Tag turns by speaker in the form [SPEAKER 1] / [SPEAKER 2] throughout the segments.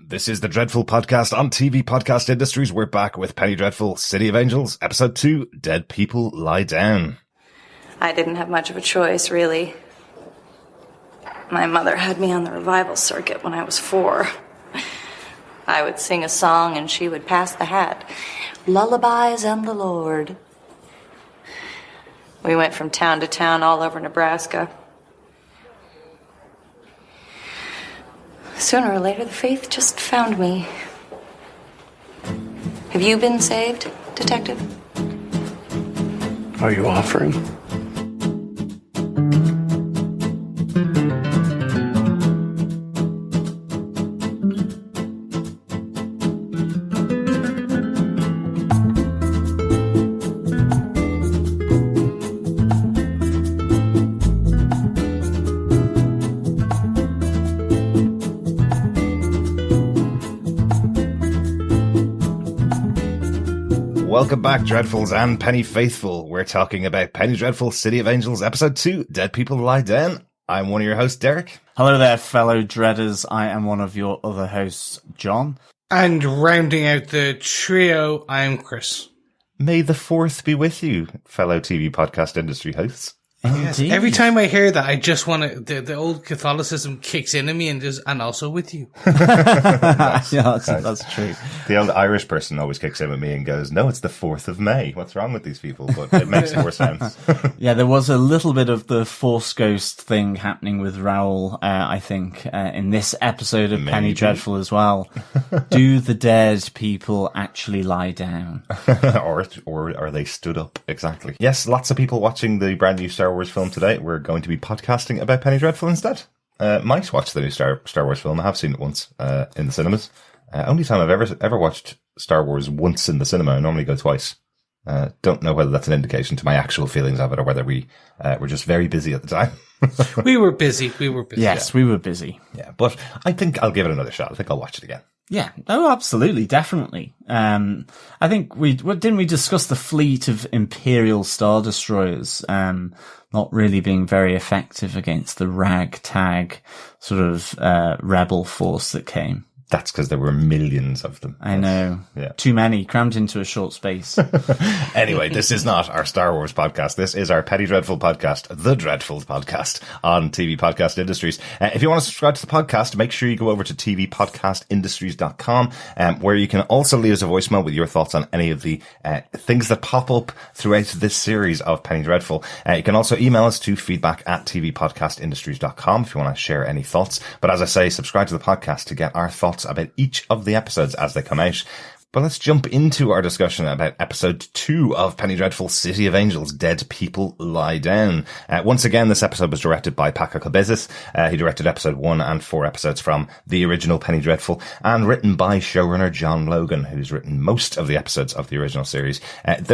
[SPEAKER 1] This is the Dreadful Podcast on TV Podcast Industries. We're back with Penny Dreadful, City of Angels, Episode 2, Dead People Lie Down.
[SPEAKER 2] I didn't have much of a choice, really. My mother had me on the revival circuit when I was 4. I would sing a song and she would pass the hat. Lullabies and the Lord. We went from town to town all over Nebraska. Sooner or later, the faith just found me. Have you been saved, Detective?
[SPEAKER 3] Are you offering?
[SPEAKER 1] Welcome back, Dreadfuls and Penny Faithful. We're talking about Penny Dreadful, City of Angels, Episode 2, Dead People Lie Down. I'm one of your hosts, Derek.
[SPEAKER 4] Hello there, fellow Dreaders. I am one of your other hosts, John.
[SPEAKER 5] And rounding out the trio, I'm Chris.
[SPEAKER 1] May the 4th be with you, fellow TV Podcast Industry hosts.
[SPEAKER 5] Yes. Every time I hear that, I just want to, the old Catholicism kicks into me and also with you.
[SPEAKER 4] Nice. Yeah, that's true.
[SPEAKER 1] The old Irish person always kicks in with me and goes, no, it's the 4th of May. What's wrong with these people? But it makes more sense.
[SPEAKER 4] Yeah, there was a little bit of the Force Ghost thing happening with Raul, I think, in this episode of Penny Dreadful as well. Do the dead people actually lie down?
[SPEAKER 1] or are they stood up? Exactly. Yes, lots of people watching the brand new Star Wars film today. We're going to be podcasting about Penny Dreadful instead. Might watch the new Star Wars film. I have seen it once in the cinemas. Only time I've ever watched Star Wars once in the cinema. I normally go twice. Don't know whether that's an indication to my actual feelings of it or whether we were just very busy at the time.
[SPEAKER 5] We were busy.
[SPEAKER 4] Yes, we were busy.
[SPEAKER 1] Yeah, but I think I'll give it another shot. I think I'll watch it again.
[SPEAKER 4] Yeah. Oh, absolutely. Definitely. I think didn't we discuss the fleet of Imperial Star Destroyers, not really being very effective against the ragtag sort of, rebel force that came.
[SPEAKER 1] That's because there were millions of them.
[SPEAKER 4] I know.
[SPEAKER 1] Yeah.
[SPEAKER 4] Too many, crammed into a short space.
[SPEAKER 1] Anyway, this is not our Star Wars podcast. This is our Penny Dreadful podcast, the Dreadful podcast on TV Podcast Industries. If you want to subscribe to the podcast, make sure you go over to tvpodcastindustries.com, where you can also leave us a voicemail with your thoughts on any of the things that pop up throughout this series of Penny Dreadful. You can also email us to feedback@tvpodcastindustries.com if you want to share any thoughts. But as I say, subscribe to the podcast to get our thoughts about each of the episodes as they come out. But let's jump into our discussion about episode 2 of Penny Dreadful, City of Angels, Dead People Lie Down. Once again, this episode was directed by Paco Cabezas. He directed episode 1 and 4 episodes from the original Penny Dreadful, and written by showrunner John Logan, who's written most of the episodes of the original series.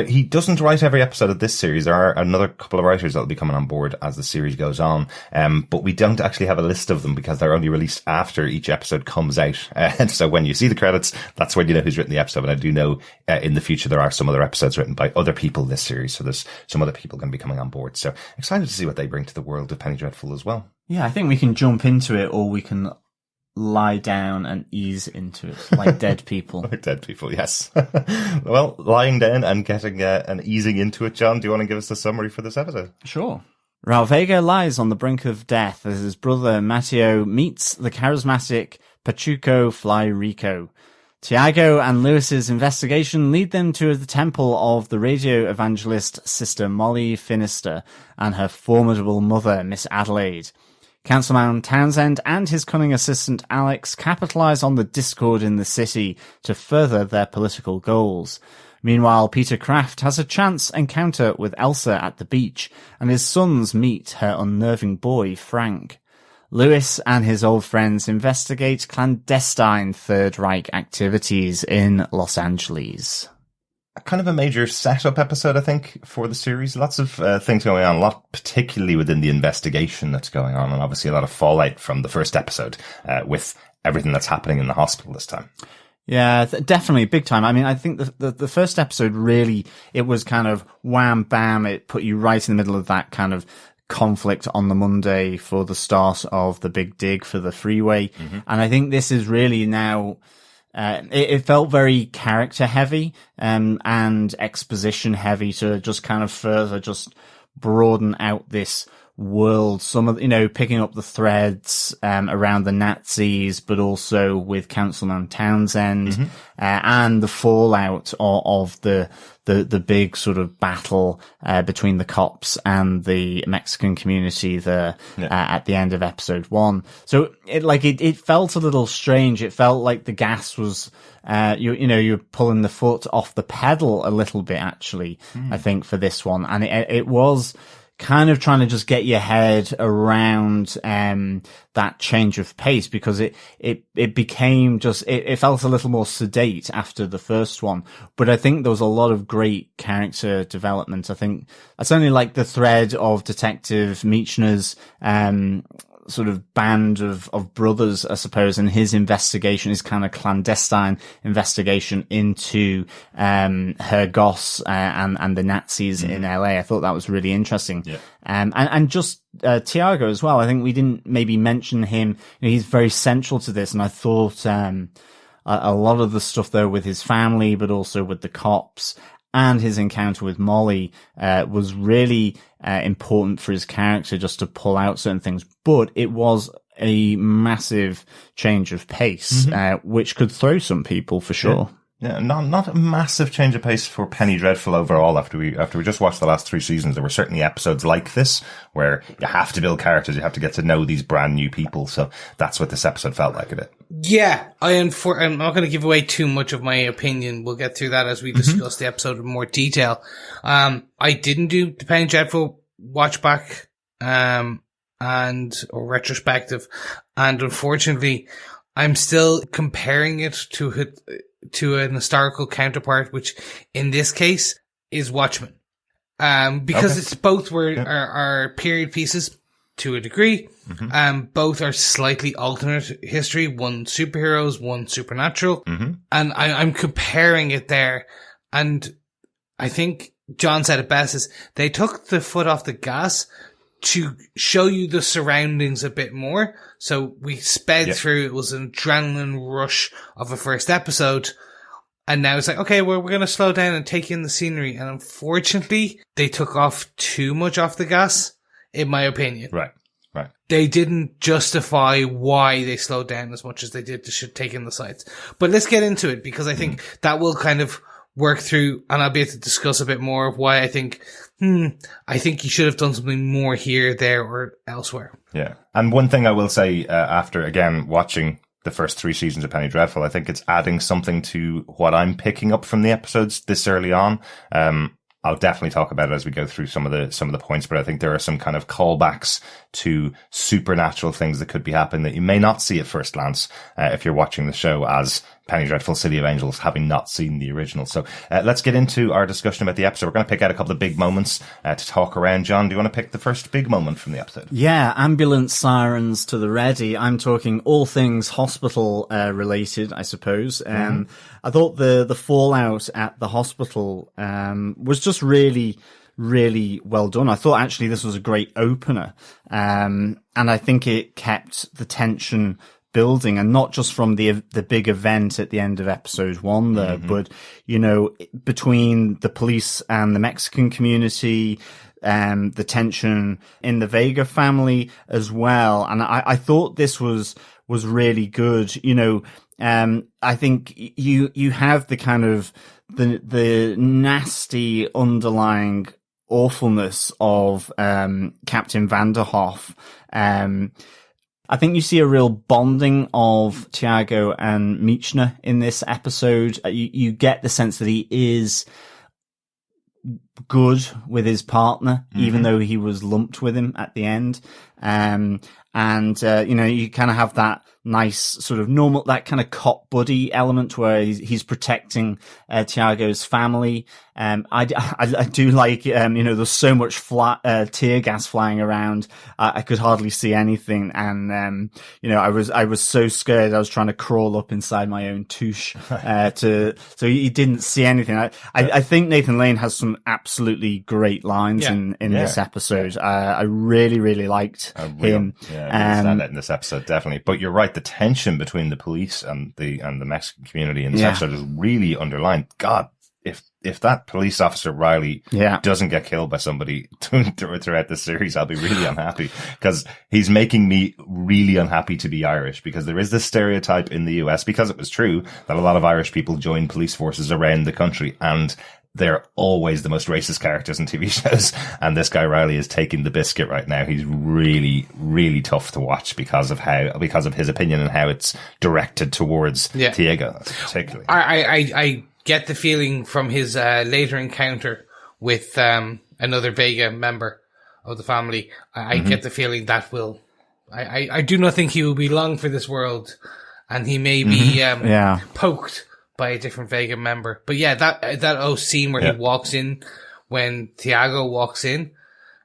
[SPEAKER 1] He doesn't write every episode of this series. There are another couple of writers that will be coming on board as the series goes on. But we don't actually have a list of them because they're only released after each episode comes out. And so when you see the credits, that's when you know who's written the episode. And I do know in the future there are some other episodes written by other people in this series, so there's some other people going to be coming on board. So excited to see what they bring to the world of Penny Dreadful as well.
[SPEAKER 4] Yeah, I think we can jump into it, or we can lie down and ease into it, like dead people.
[SPEAKER 1] Like dead people, yes. Well, lying down and getting and easing into it, John, do you want to give us a summary for this episode?
[SPEAKER 4] Sure. Raul Vega lies on the brink of death as his brother Mateo meets the charismatic Pachuco Fly Rico. Tiago and Lewis's investigation lead them to the temple of the radio evangelist Sister Molly Finister and her formidable mother, Miss Adelaide. Councilman Townsend and his cunning assistant Alex capitalize on the discord in the city to further their political goals. Meanwhile, Peter Kraft has a chance encounter with Elsa at the beach, and his sons meet her unnerving boy, Frank. Lewis and his old friends investigate clandestine Third Reich activities in Los Angeles.
[SPEAKER 1] Kind of a major setup episode, I think, for the series. Lots of things going on, a lot particularly within the investigation that's going on, and obviously a lot of fallout from the first episode with everything that's happening in the hospital this time.
[SPEAKER 4] Yeah, definitely big time. I mean, I think the first episode really, it was kind of wham bam. It put you right in the middle of that kind of conflict on the Monday for the start of the big dig for the freeway. And I think this is really now, it felt very character heavy, and exposition heavy to just kind of further just broaden out this world. Some of, picking up the threads, around the Nazis, but also with Councilman Townsend, and the fallout of the big sort of battle, between the cops and the Mexican community there, at the end of episode 1. So it felt a little strange. It felt like the gas was, you're pulling the foot off the pedal a little bit, actually, I think, for this one. And it was kind of trying to just get your head around that change of pace, because it became just, it felt a little more sedate after the first one. But I think there was a lot of great character development. I think I certainly like the thread of Detective Michener's sort of band of brothers, I suppose, and his investigation, his kind of clandestine investigation into her goss and the Nazis in LA. I thought that was really interesting. Yeah. And just Tiago as well. I think we didn't maybe mention him. He's very central to this, and I thought a lot of the stuff there with his family, but also with the cops, and his encounter with Molly was really important for his character, just to pull out certain things. But it was a massive change of pace, which could throw some people for sure.
[SPEAKER 1] Yeah, not a massive change of pace for Penny Dreadful overall. After we just watched the last 3 seasons, there were certainly episodes like this where you have to build characters, you have to get to know these brand new people. So that's what this episode felt like a bit.
[SPEAKER 5] Yeah, I'm not going to give away too much of my opinion. We'll get through that as we discuss the episode in more detail. I didn't do the Penny Dreadful watch back, or retrospective, and unfortunately, I'm still comparing it to an historical counterpart, which in this case is Watchmen. Because it's both are period pieces to a degree. Both are slightly alternate history. One superheroes, one supernatural. And I'm comparing it there. And I think John said it best, is they took the foot off the gas to show you the surroundings a bit more. So we sped through. It was an adrenaline rush of a first episode. And now it's like, okay, we're going to slow down and take in the scenery. And unfortunately, they took off too much off the gas, in my opinion. Right. They didn't justify why they slowed down as much as they did to take in the sights. But let's get into it, because I think that will kind of work through, and I'll be able to discuss a bit more of why I think you should have done something more here, there, or elsewhere. Yeah.
[SPEAKER 1] And one thing I will say, after, again, watching the first 3 seasons of Penny Dreadful, I think it's adding something to what I'm picking up from the episodes this early on. I'll definitely talk about it as we go through some of the points, but I think there are some kind of callbacks to supernatural things that could be happening that you may not see at first glance, if you're watching the show as Penny Dreadful City of Angels, having not seen the original. So let's get into our discussion about the episode. We're going to pick out a couple of big moments to talk around. John, do you want to pick the first big moment from the episode?
[SPEAKER 4] Yeah, ambulance sirens to the ready. I'm talking all things hospital related, I suppose. I thought the fallout at the hospital was just really, really well done. I thought actually this was a great opener, and I think it kept the tension building, and not just from the big event at the end of episode 1 there, but, between the police and the Mexican community, the tension in the Vega family as well. And I thought this was really good. I think you have the kind of the nasty underlying awfulness of Captain Vanderhoff. I think you see a real bonding of Tiago and Michener in this episode. You get the sense that he is good with his partner, even though he was lumped with him at the end. You kind of have that nice sort of normal, that kind of cop buddy element where he's protecting Tiago's family. I do like, there's so much tear gas flying around. I could hardly see anything. And, I was so scared. I was trying to crawl up inside my own touche, so he didn't see anything. I think Nathan Lane has some absolutely great lines in this episode. I really, really liked him.
[SPEAKER 1] Yeah, stand out in this episode, definitely. But you're right, the tension between the police and the Mexican community in this episode is really underlined. God, if that police officer Riley doesn't get killed by somebody throughout the series, I'll be really unhappy, because he's making me really unhappy to be Irish, because there is this stereotype in the US, because it was true, that a lot of Irish people join police forces around the country, and they're always the most racist characters in TV shows. And this guy Riley is taking the biscuit right now. He's really, really tough to watch because of his opinion and how it's directed towards Tiago, particularly.
[SPEAKER 5] I get the feeling from his later encounter with another Vega member of the family. I get the feeling that I do not think he will be long for this world, and he may be poked by a different Vega member. But yeah, that scene where he walks in, when Tiago walks in,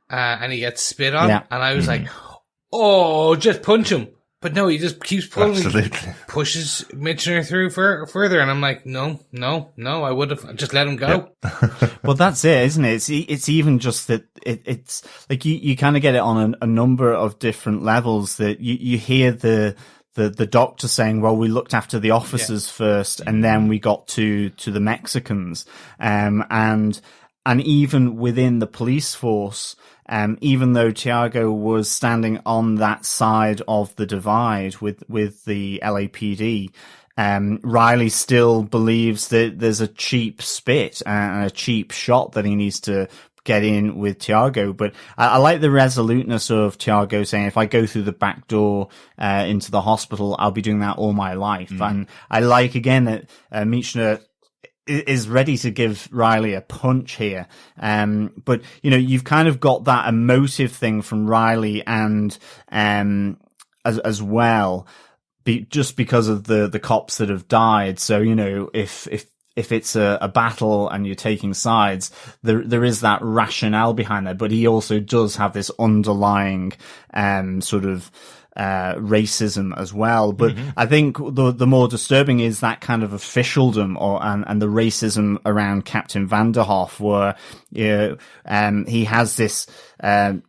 [SPEAKER 5] and he gets spit on, and I was like, oh, just punch him. But no, he just keeps pulling, pushes Michener through further, and I'm like, no, I would have just let him go.
[SPEAKER 4] Well, that's it, isn't it? It's even just that it's like you kind of get it on a number of different levels, that you hear the doctor saying, well, we looked after the officers first, and then we got to the Mexicans. And even within the police force, even though Tiago was standing on that side of the divide with the LAPD, Riley still believes that there's a cheap spit and a cheap shot that he needs to get in with Tiago. But I like the resoluteness of Tiago saying, if I go through the back door into the hospital, I'll be doing that all my life. And I like, again, that Michener is ready to give Riley a punch here. But, you've kind of got that emotive thing from Riley and as well, just because of the cops that have died. So, if it's a battle and you're taking sides, there is that rationale behind that. But he also does have this underlying sort of racism as well. But I think the more disturbing is that kind of officialdom and the racism around Captain Vanderhoff, where he has this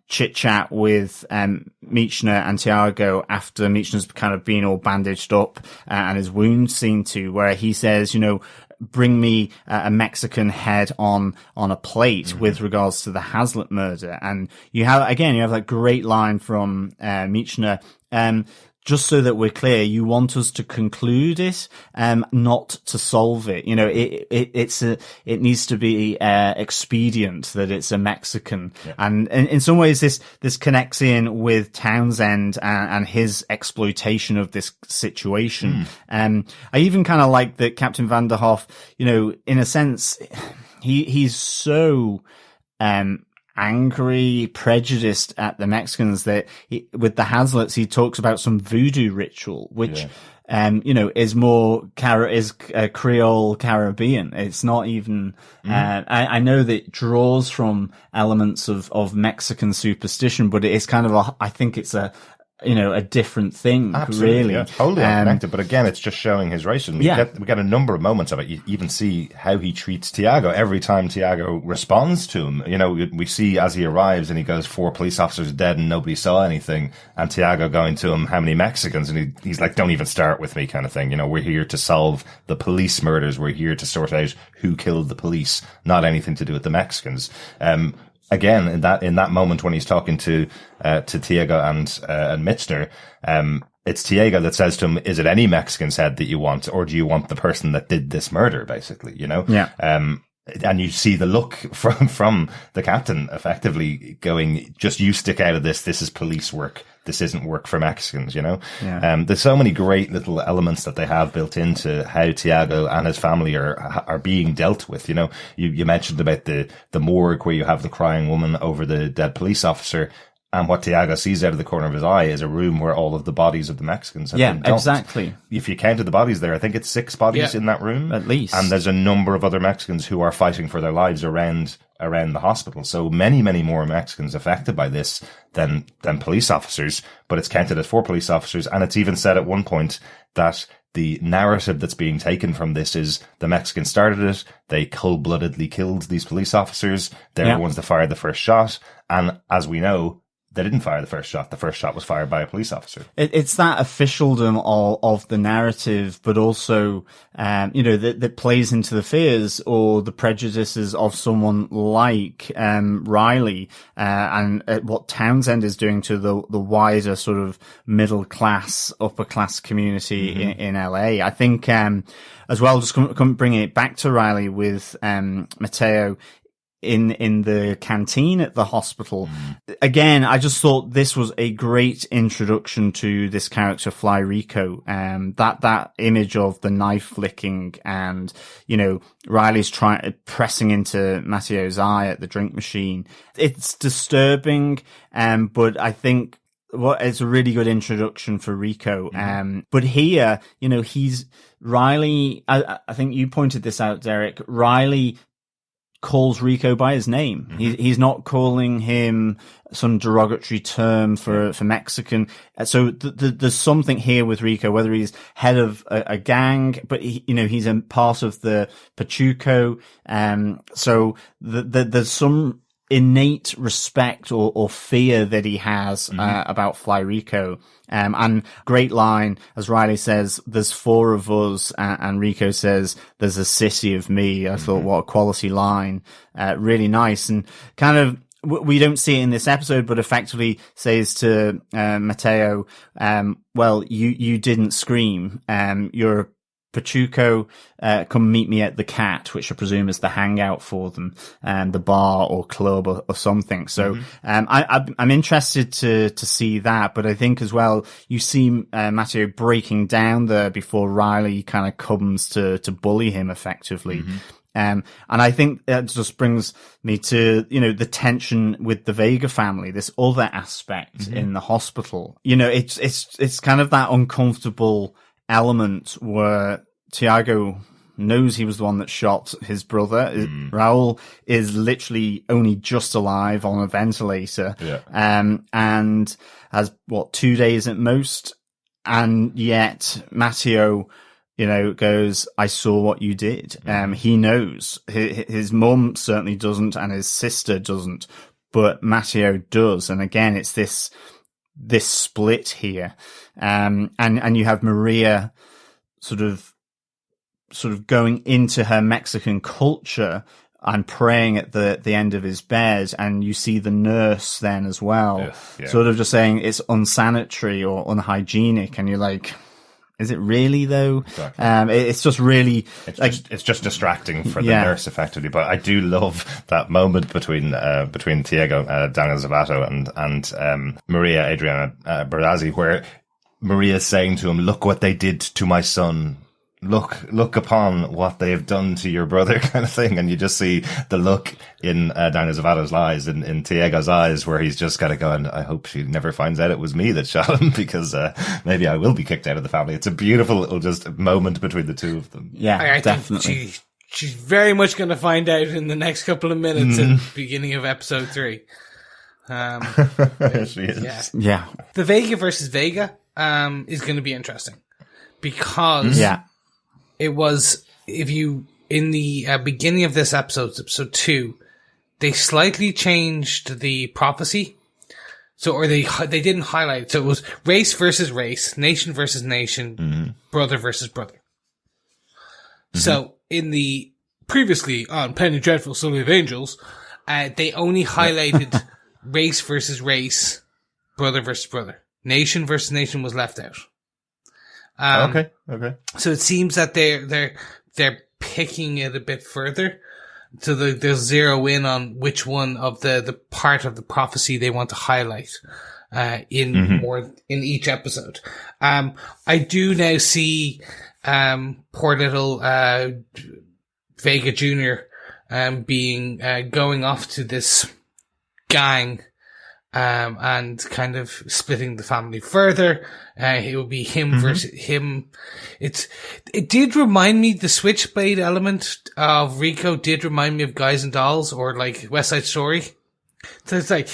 [SPEAKER 4] chit chat with Michener and Tiago after Michener's kind of been all bandaged up and his wounds seen to, where he says, bring me a Mexican head on a plate with regards to the Hazlitt murder. And you have that great line from Michener, just so that we're clear, you want us to conclude it, not to solve it. It needs to be expedient that it's a Mexican. Yeah. And in some ways, this connects in with Townsend and his exploitation of this situation. I even kind of like that Captain Vanderhoff, in a sense, he's so, angry, prejudiced at the Mexicans that with the Hazlitts, he talks about some voodoo ritual, which, is more Creole Caribbean. It's not even, I know that it draws from elements of Mexican superstition, but it's kind of I think it's a different thing.
[SPEAKER 1] Absolutely,
[SPEAKER 4] really.
[SPEAKER 1] Yeah, totally unconnected. But again, it's just showing his racism. We get a number of moments of it. You even see how he treats Tiago every time Tiago responds to him. We see as he arrives and he goes, 4 police officers dead and nobody saw anything. And Tiago going to him, how many Mexicans? And he's like, don't even start with me, kind of thing. We're here to solve the police murders. We're here to sort out who killed the police, not anything to do with the Mexicans. Again, in that moment when he's talking to Tiago and Michener, it's Tiago that says to him, is it any Mexican's head that you want, or do you want the person that did this murder, basically,
[SPEAKER 4] Yeah.
[SPEAKER 1] And you see the look from the captain effectively going, just you stick out of this. This is police work. This isn't work for Mexicans, Yeah. There's so many great little elements that they have built into how Tiago and his family are being dealt with. You mentioned about the morgue where you have the crying woman over the dead police officer. And what Tiago sees out of the corner of his eye is a room where all of the bodies of the Mexicans have been dumped.
[SPEAKER 4] Exactly.
[SPEAKER 1] If you counted the bodies there, I think it's 6 bodies in that room.
[SPEAKER 4] At least.
[SPEAKER 1] And there's a number of other Mexicans who are fighting for their lives around the hospital. So many, many more Mexicans affected by this than police officers, but it's counted as 4 police officers. And it's even said at one point that the narrative that's being taken from this is the Mexicans started it. They cold-bloodedly killed these police officers. They're the ones that fired the first shot. And as we know, they didn't fire the first shot. The first shot was fired by a police officer.
[SPEAKER 4] It's that officialdom of the narrative, but also, that plays into the fears or the prejudices of someone like Riley, and what Townsend is doing to the wider sort of middle class, upper class community in LA. I think, as well, just bringing it back to Riley with Mateo in the canteen at the hospital. Again, I just thought this was a great introduction to this character, Fly Rico. That image of the knife flicking and, Riley's pressing into Mateo's eye at the drink machine. It's disturbing, but I think it's a really good introduction for Rico. But here, he's Riley. I think you pointed this out, Derek. Riley calls Rico by his name. He's not calling him some derogatory term for Mexican. So there's something here with Rico, whether he's head of a gang, but he's a part of the Pachuco. So there's some innate respect or fear that he has about Fly Rico. And great line, as Riley says, there's 4 of us, and Rico says, there's a city of me. I thought, what a quality line. Really nice. And kind of, we don't see it in this episode, but effectively says to Mateo, well, you didn't scream. You're a Pachuco, come meet me at the Cat, which I presume is the hangout for them, the bar or club or something. So, I'm interested to see that, but I think as well, you see, Mateo breaking down there before Riley kind of comes to bully him effectively. And I think that just brings me to, the tension with the Vega family, this other aspect in the hospital. It's kind of that uncomfortable element where Tiago knows he was the one that shot his brother. Raul is literally only just alive on a ventilator. And has 2 days at most. And yet Mateo, goes, I saw what you did. He knows. His mum certainly doesn't, and his sister doesn't, but Mateo does. And again, it's this split here. And you have Maria sort of going into her Mexican culture and praying at the end of his bed, and you see the nurse then as well, sort of just saying it's unsanitary or unhygienic, and you're like, is it really though? Exactly. It's just really
[SPEAKER 1] it's just distracting for the nurse effectively. But I do love that moment between Tiago, Daniel Zovatto, and Maria Adriana Barraza, where Maria's saying to him, "Look what they did to my son. Look upon what they have done to your brother," kind of thing. And you just see the look in Daniel Zovatto's eyes, in Tiago's eyes, where he's just kind of going, I hope she never finds out it was me that shot him, because maybe I will be kicked out of the family. It's a beautiful little just moment between the two of them.
[SPEAKER 4] Yeah,
[SPEAKER 5] I
[SPEAKER 4] definitely.
[SPEAKER 5] Think she's very much going to find out in the next couple of minutes at the beginning of episode 3.
[SPEAKER 1] She is.
[SPEAKER 4] Yeah.
[SPEAKER 5] The Vega versus Vega is going to be interesting, because it was, in the beginning of this episode 2, they slightly changed the prophecy. So, or they didn't highlight it. So it was race versus race, nation versus nation, brother versus brother. So in the previously on Penny Dreadful City of Angels, they only highlighted race versus race, brother versus brother. Nation versus nation was left out.
[SPEAKER 1] Okay.
[SPEAKER 5] So it seems that they're picking it a bit further. So they'll zero in on which one of the part of the prophecy they want to highlight, in each episode. I do now see, poor little, Vega Jr., going off to this gang, and kind of splitting the family further. It will be him versus him. It did remind me, the switchblade element of Rico did remind me of Guys and Dolls, or like West Side Story. So it's like,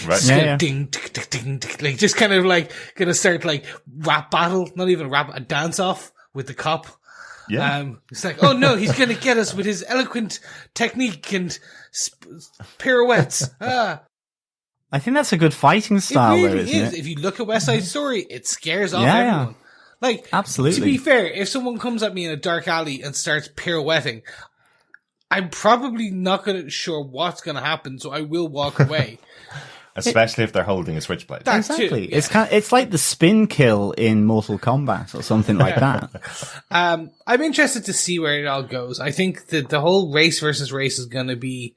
[SPEAKER 5] ding, ding, ding, ding, like just kind of like gonna start like rap battle, not even rap, a dance off with the cop.
[SPEAKER 1] Yeah.
[SPEAKER 5] It's like, oh no, he's going to get us with his eloquent technique and pirouettes.
[SPEAKER 4] I think that's a good fighting style,
[SPEAKER 5] it really
[SPEAKER 4] though, isn't it?
[SPEAKER 5] If you look at West Side Story, it scares off everyone. Like,
[SPEAKER 4] absolutely.
[SPEAKER 5] To be fair, if someone comes at me in a dark alley and starts pirouetting, I'm probably not sure what's going to happen, so I will walk away.
[SPEAKER 1] Especially if they're holding a switchblade.
[SPEAKER 4] Exactly. Too, yeah. It's like the spin kill in Mortal Kombat or something like that.
[SPEAKER 5] I'm interested to see where it all goes. I think that the whole race versus race is going to be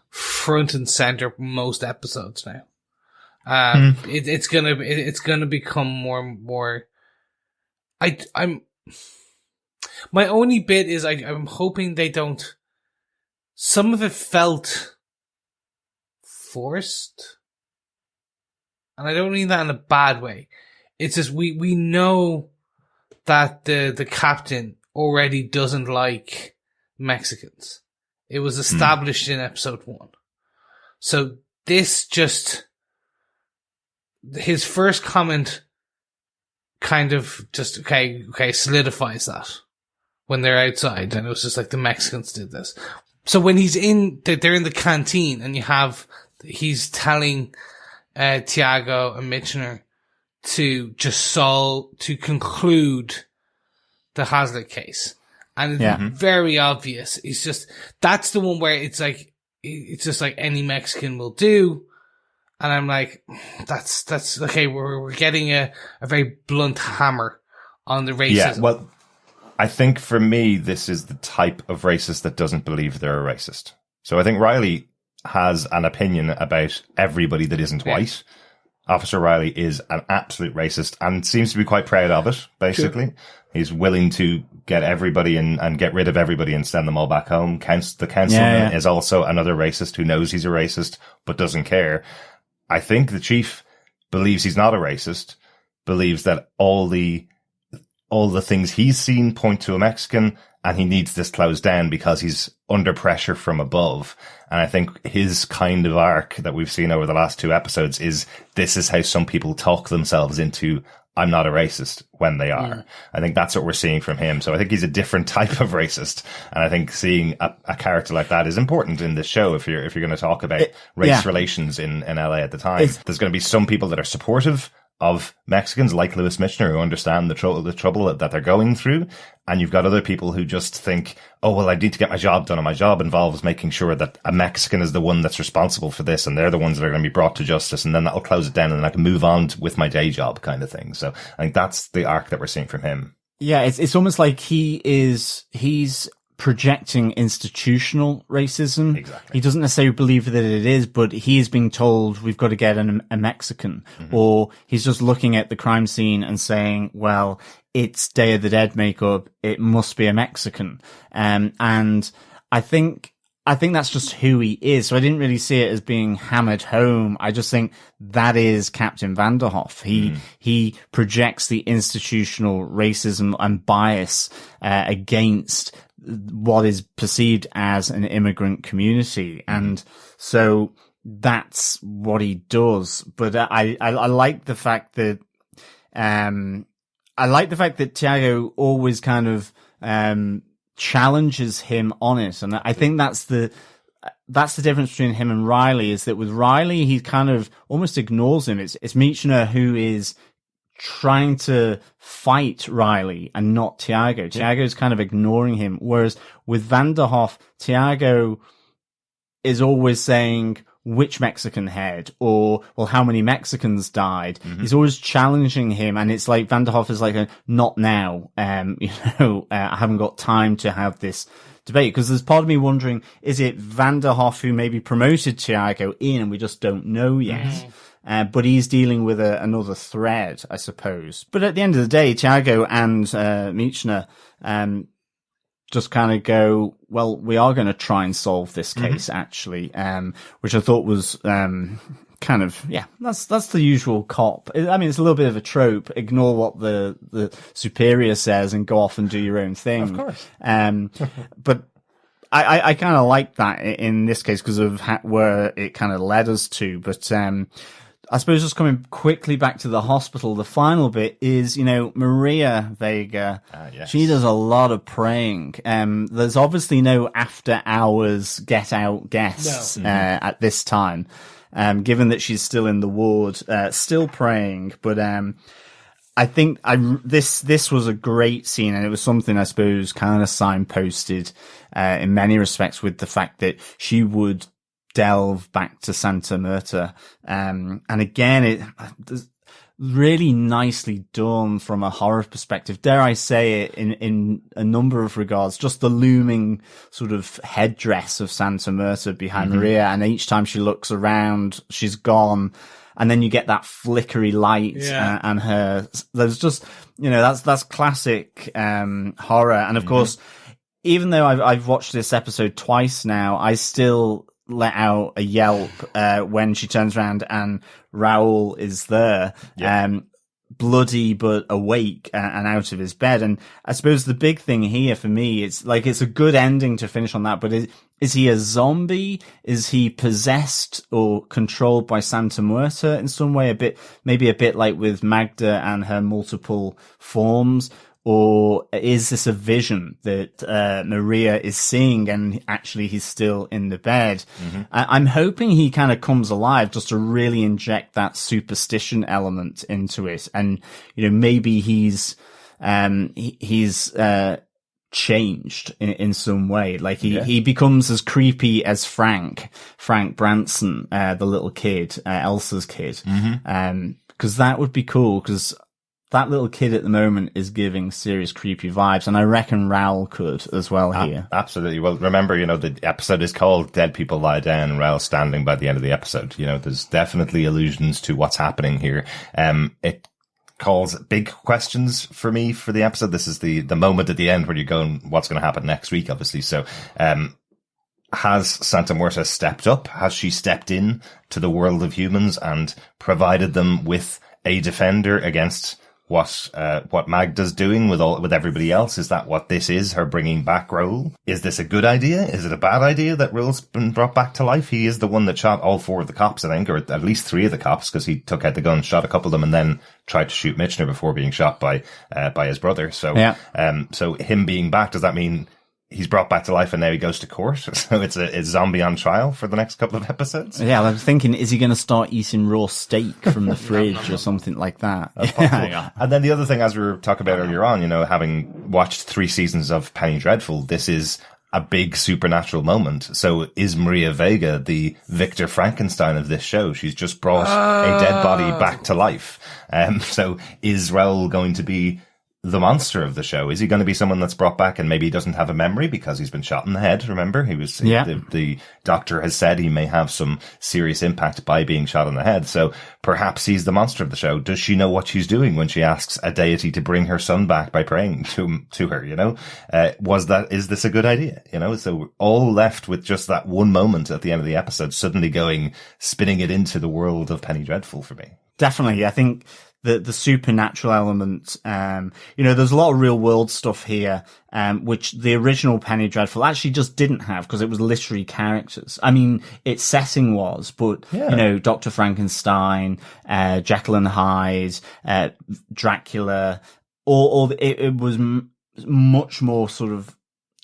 [SPEAKER 5] front and center most episodes now. It's gonna become more. I'm. My only bit is I'm hoping they don't. Some of it felt forced, and I don't mean that in a bad way. It's just we know that the captain already doesn't like Mexicans. It was established in episode 1. So this just, his first comment kind of just, okay, solidifies that when they're outside. And it was just like the Mexicans did this. So when they're in the canteen and he's telling, Tiago and Michener to to conclude the Hazlitt case. And it's very obvious. It's just, that's the one where it's just like any Mexican will do. And I'm like, that's okay. We're getting a very blunt hammer on the racism.
[SPEAKER 1] Yeah, well, I think for me, this is the type of racist that doesn't believe they're a racist. So I think Riley has an opinion about everybody that isn't white. Officer Riley is an absolute racist and seems to be quite proud of it, basically. Sure. He's willing to get everybody and get rid of everybody and send them all back home. The councilman is also another racist who knows he's a racist but doesn't care. I think the chief believes he's not a racist, believes that all the things he's seen point to a Mexican, and he needs this closed down because he's under pressure from above. And I think his kind of arc that we've seen over the last 2 episodes is, this is how some people talk themselves into, I'm not a racist, when they are. I think that's what we're seeing from him. So I think he's a different type of racist. And I think seeing a character like that is important in this show if you're going to talk about race relations in LA at the time. There's going to be some people that are supportive of Mexicans like Louis Michener who understand the trouble that they're going through. And you've got other people who just think, oh, well, I need to get my job done. And my job involves making sure that a Mexican is the one that's responsible for this. And they're the ones that are going to be brought to justice. And then that'll close it down and then I can move on with my day job kind of thing. So I think that's the arc that we're seeing from him.
[SPEAKER 4] Yeah. It's almost like he's projecting institutional racism.
[SPEAKER 1] Exactly.
[SPEAKER 4] He doesn't necessarily believe that it is, but he's being told we've got to get a Mexican, or he's just looking at the crime scene and saying, well, it's Day of the Dead makeup. It must be a Mexican. And I think that's just who he is. So I didn't really see it as being hammered home. I just think that is Captain Vanderhoff. He projects the institutional racism and bias against what is perceived as an immigrant community. And so that's what he does. But I like the fact that, Tiago always kind of, challenges him on it. And I think that's the difference between him and Riley, is that with Riley, he kind of almost ignores him. It's Michener who is trying to fight Riley and not Tiago. Tiago's kind of ignoring him. Whereas with Vanderhoff, Tiago is always saying, which Mexican head? Or, well, how many Mexicans died? He's always challenging him. And it's like Vanderhoff is like, not now. I haven't got time to have this debate. Because there's part of me wondering, is it Vanderhoff who maybe promoted Tiago in and we just don't know yet? But he's dealing with another thread, I suppose. But at the end of the day, Tiago and Michener just kind of go, well, we are going to try and solve this case, actually, which I thought was kind of, that's the usual cop. I mean, it's a little bit of a trope. Ignore what the superior says and go off and do your own thing.
[SPEAKER 1] Of course.
[SPEAKER 4] But I kind of like that in this case because of where it kind of led us to. But I suppose just coming quickly back to the hospital, the final bit is, Maria Vega.
[SPEAKER 1] Yes.
[SPEAKER 4] She does a lot of praying. There's obviously no after hours get out guests at this time, given that she's still in the ward, still praying. But I think this was a great scene, and it was something I suppose kind of signposted in many respects with the fact that she would delve back to Santa Muerte. And again, it's really nicely done from a horror perspective. Dare I say it, in a number of regards, just the looming sort of headdress of Santa Muerte behind Maria. And each time she looks around, she's gone. And then you get that flickery light and her, there's just, that's classic, horror. And of course, even though I've watched this episode twice now, I still let out a yelp when she turns around and Raul is there, bloody but awake and out of his bed. And I suppose the big thing here for me, it's a good ending to finish on that, but is he a zombie? Is he possessed or controlled by Santa Muerte in some way? Maybe a bit like with Magda and her multiple forms. Or is this a vision that Maria is seeing and actually he's still in the bed? I'm hoping he kind of comes alive just to really inject that superstition element into it. And, maybe he's changed in some way. Like he becomes as creepy as Frank Branson, the little kid, Elsa's kid. Cause that would be cool, cause that little kid at the moment is giving serious creepy vibes, and I reckon Raul could as well here. Absolutely.
[SPEAKER 1] Well, remember, the episode is called Dead People Lie Down, and Raul's standing by the end of the episode. There's definitely allusions to what's happening here. It calls big questions for me for the episode. This is the moment at the end where you're going, what's going to happen next week, obviously. So, has Santa Muerte stepped up? Has she stepped in to the world of humans and provided them with a defender against what Magda's doing with everybody else? Is that what this is, her bringing back Raul? Is this a good idea? Is it a bad idea that Raul's been brought back to life? He is the one that shot all 4 of the cops, I think, or at least 3 of the cops, because he took out the gun, shot a couple of them, and then tried to shoot Michener before being shot by his brother. So, so him being back, does that mean he's brought back to life and now he goes to court? So it's a zombie on trial for the next couple of episodes?
[SPEAKER 4] Yeah, I was thinking, is he going to start eating raw steak from the fridge or something like that?
[SPEAKER 1] And then the other thing, as we were talking about earlier on, having watched 3 seasons of Penny Dreadful, this is a big supernatural moment. So is Maria Vega the Victor Frankenstein of this show? She's just brought a dead body back to life. So is Raul going to be the monster of the show? Is he going to be someone that's brought back and maybe he doesn't have a memory because he's been shot in the head? Remember, the doctor has said he may have some serious impact by being shot in the head. So perhaps he's the monster of the show. Does she know what she's doing when she asks a deity to bring her son back by praying to her? Is this a good idea? So we're all left with just that one moment at the end of the episode, suddenly spinning it into the world of Penny Dreadful for me.
[SPEAKER 4] Definitely. I think the supernatural element, there's a lot of real world stuff here, which the original Penny Dreadful actually just didn't have because it was literary characters. I mean, its setting was, but, Dr. Frankenstein, Jekyll and Hyde, Dracula, it was much more sort of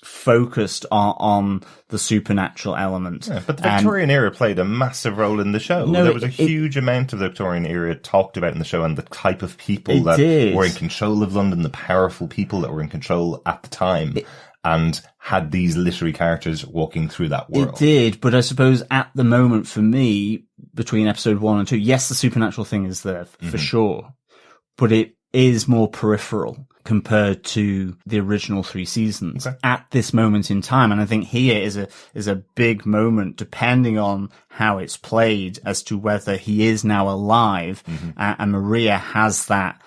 [SPEAKER 4] focused on the supernatural element.
[SPEAKER 1] Yeah, but the Victorian era played a massive role in the show. There was a huge amount of the Victorian era talked about in the show, and the type of people that were in control of London, the powerful people that were in control at the time, and had these literary characters walking through that world.
[SPEAKER 4] It did, but I suppose at the moment for me, between episode 1 and 2, yes, the supernatural thing is there for sure, but it is more peripheral compared to the original 3 seasons at this moment in time. And I think here is a big moment, depending on how it's played, as to whether he is now alive, and Maria has that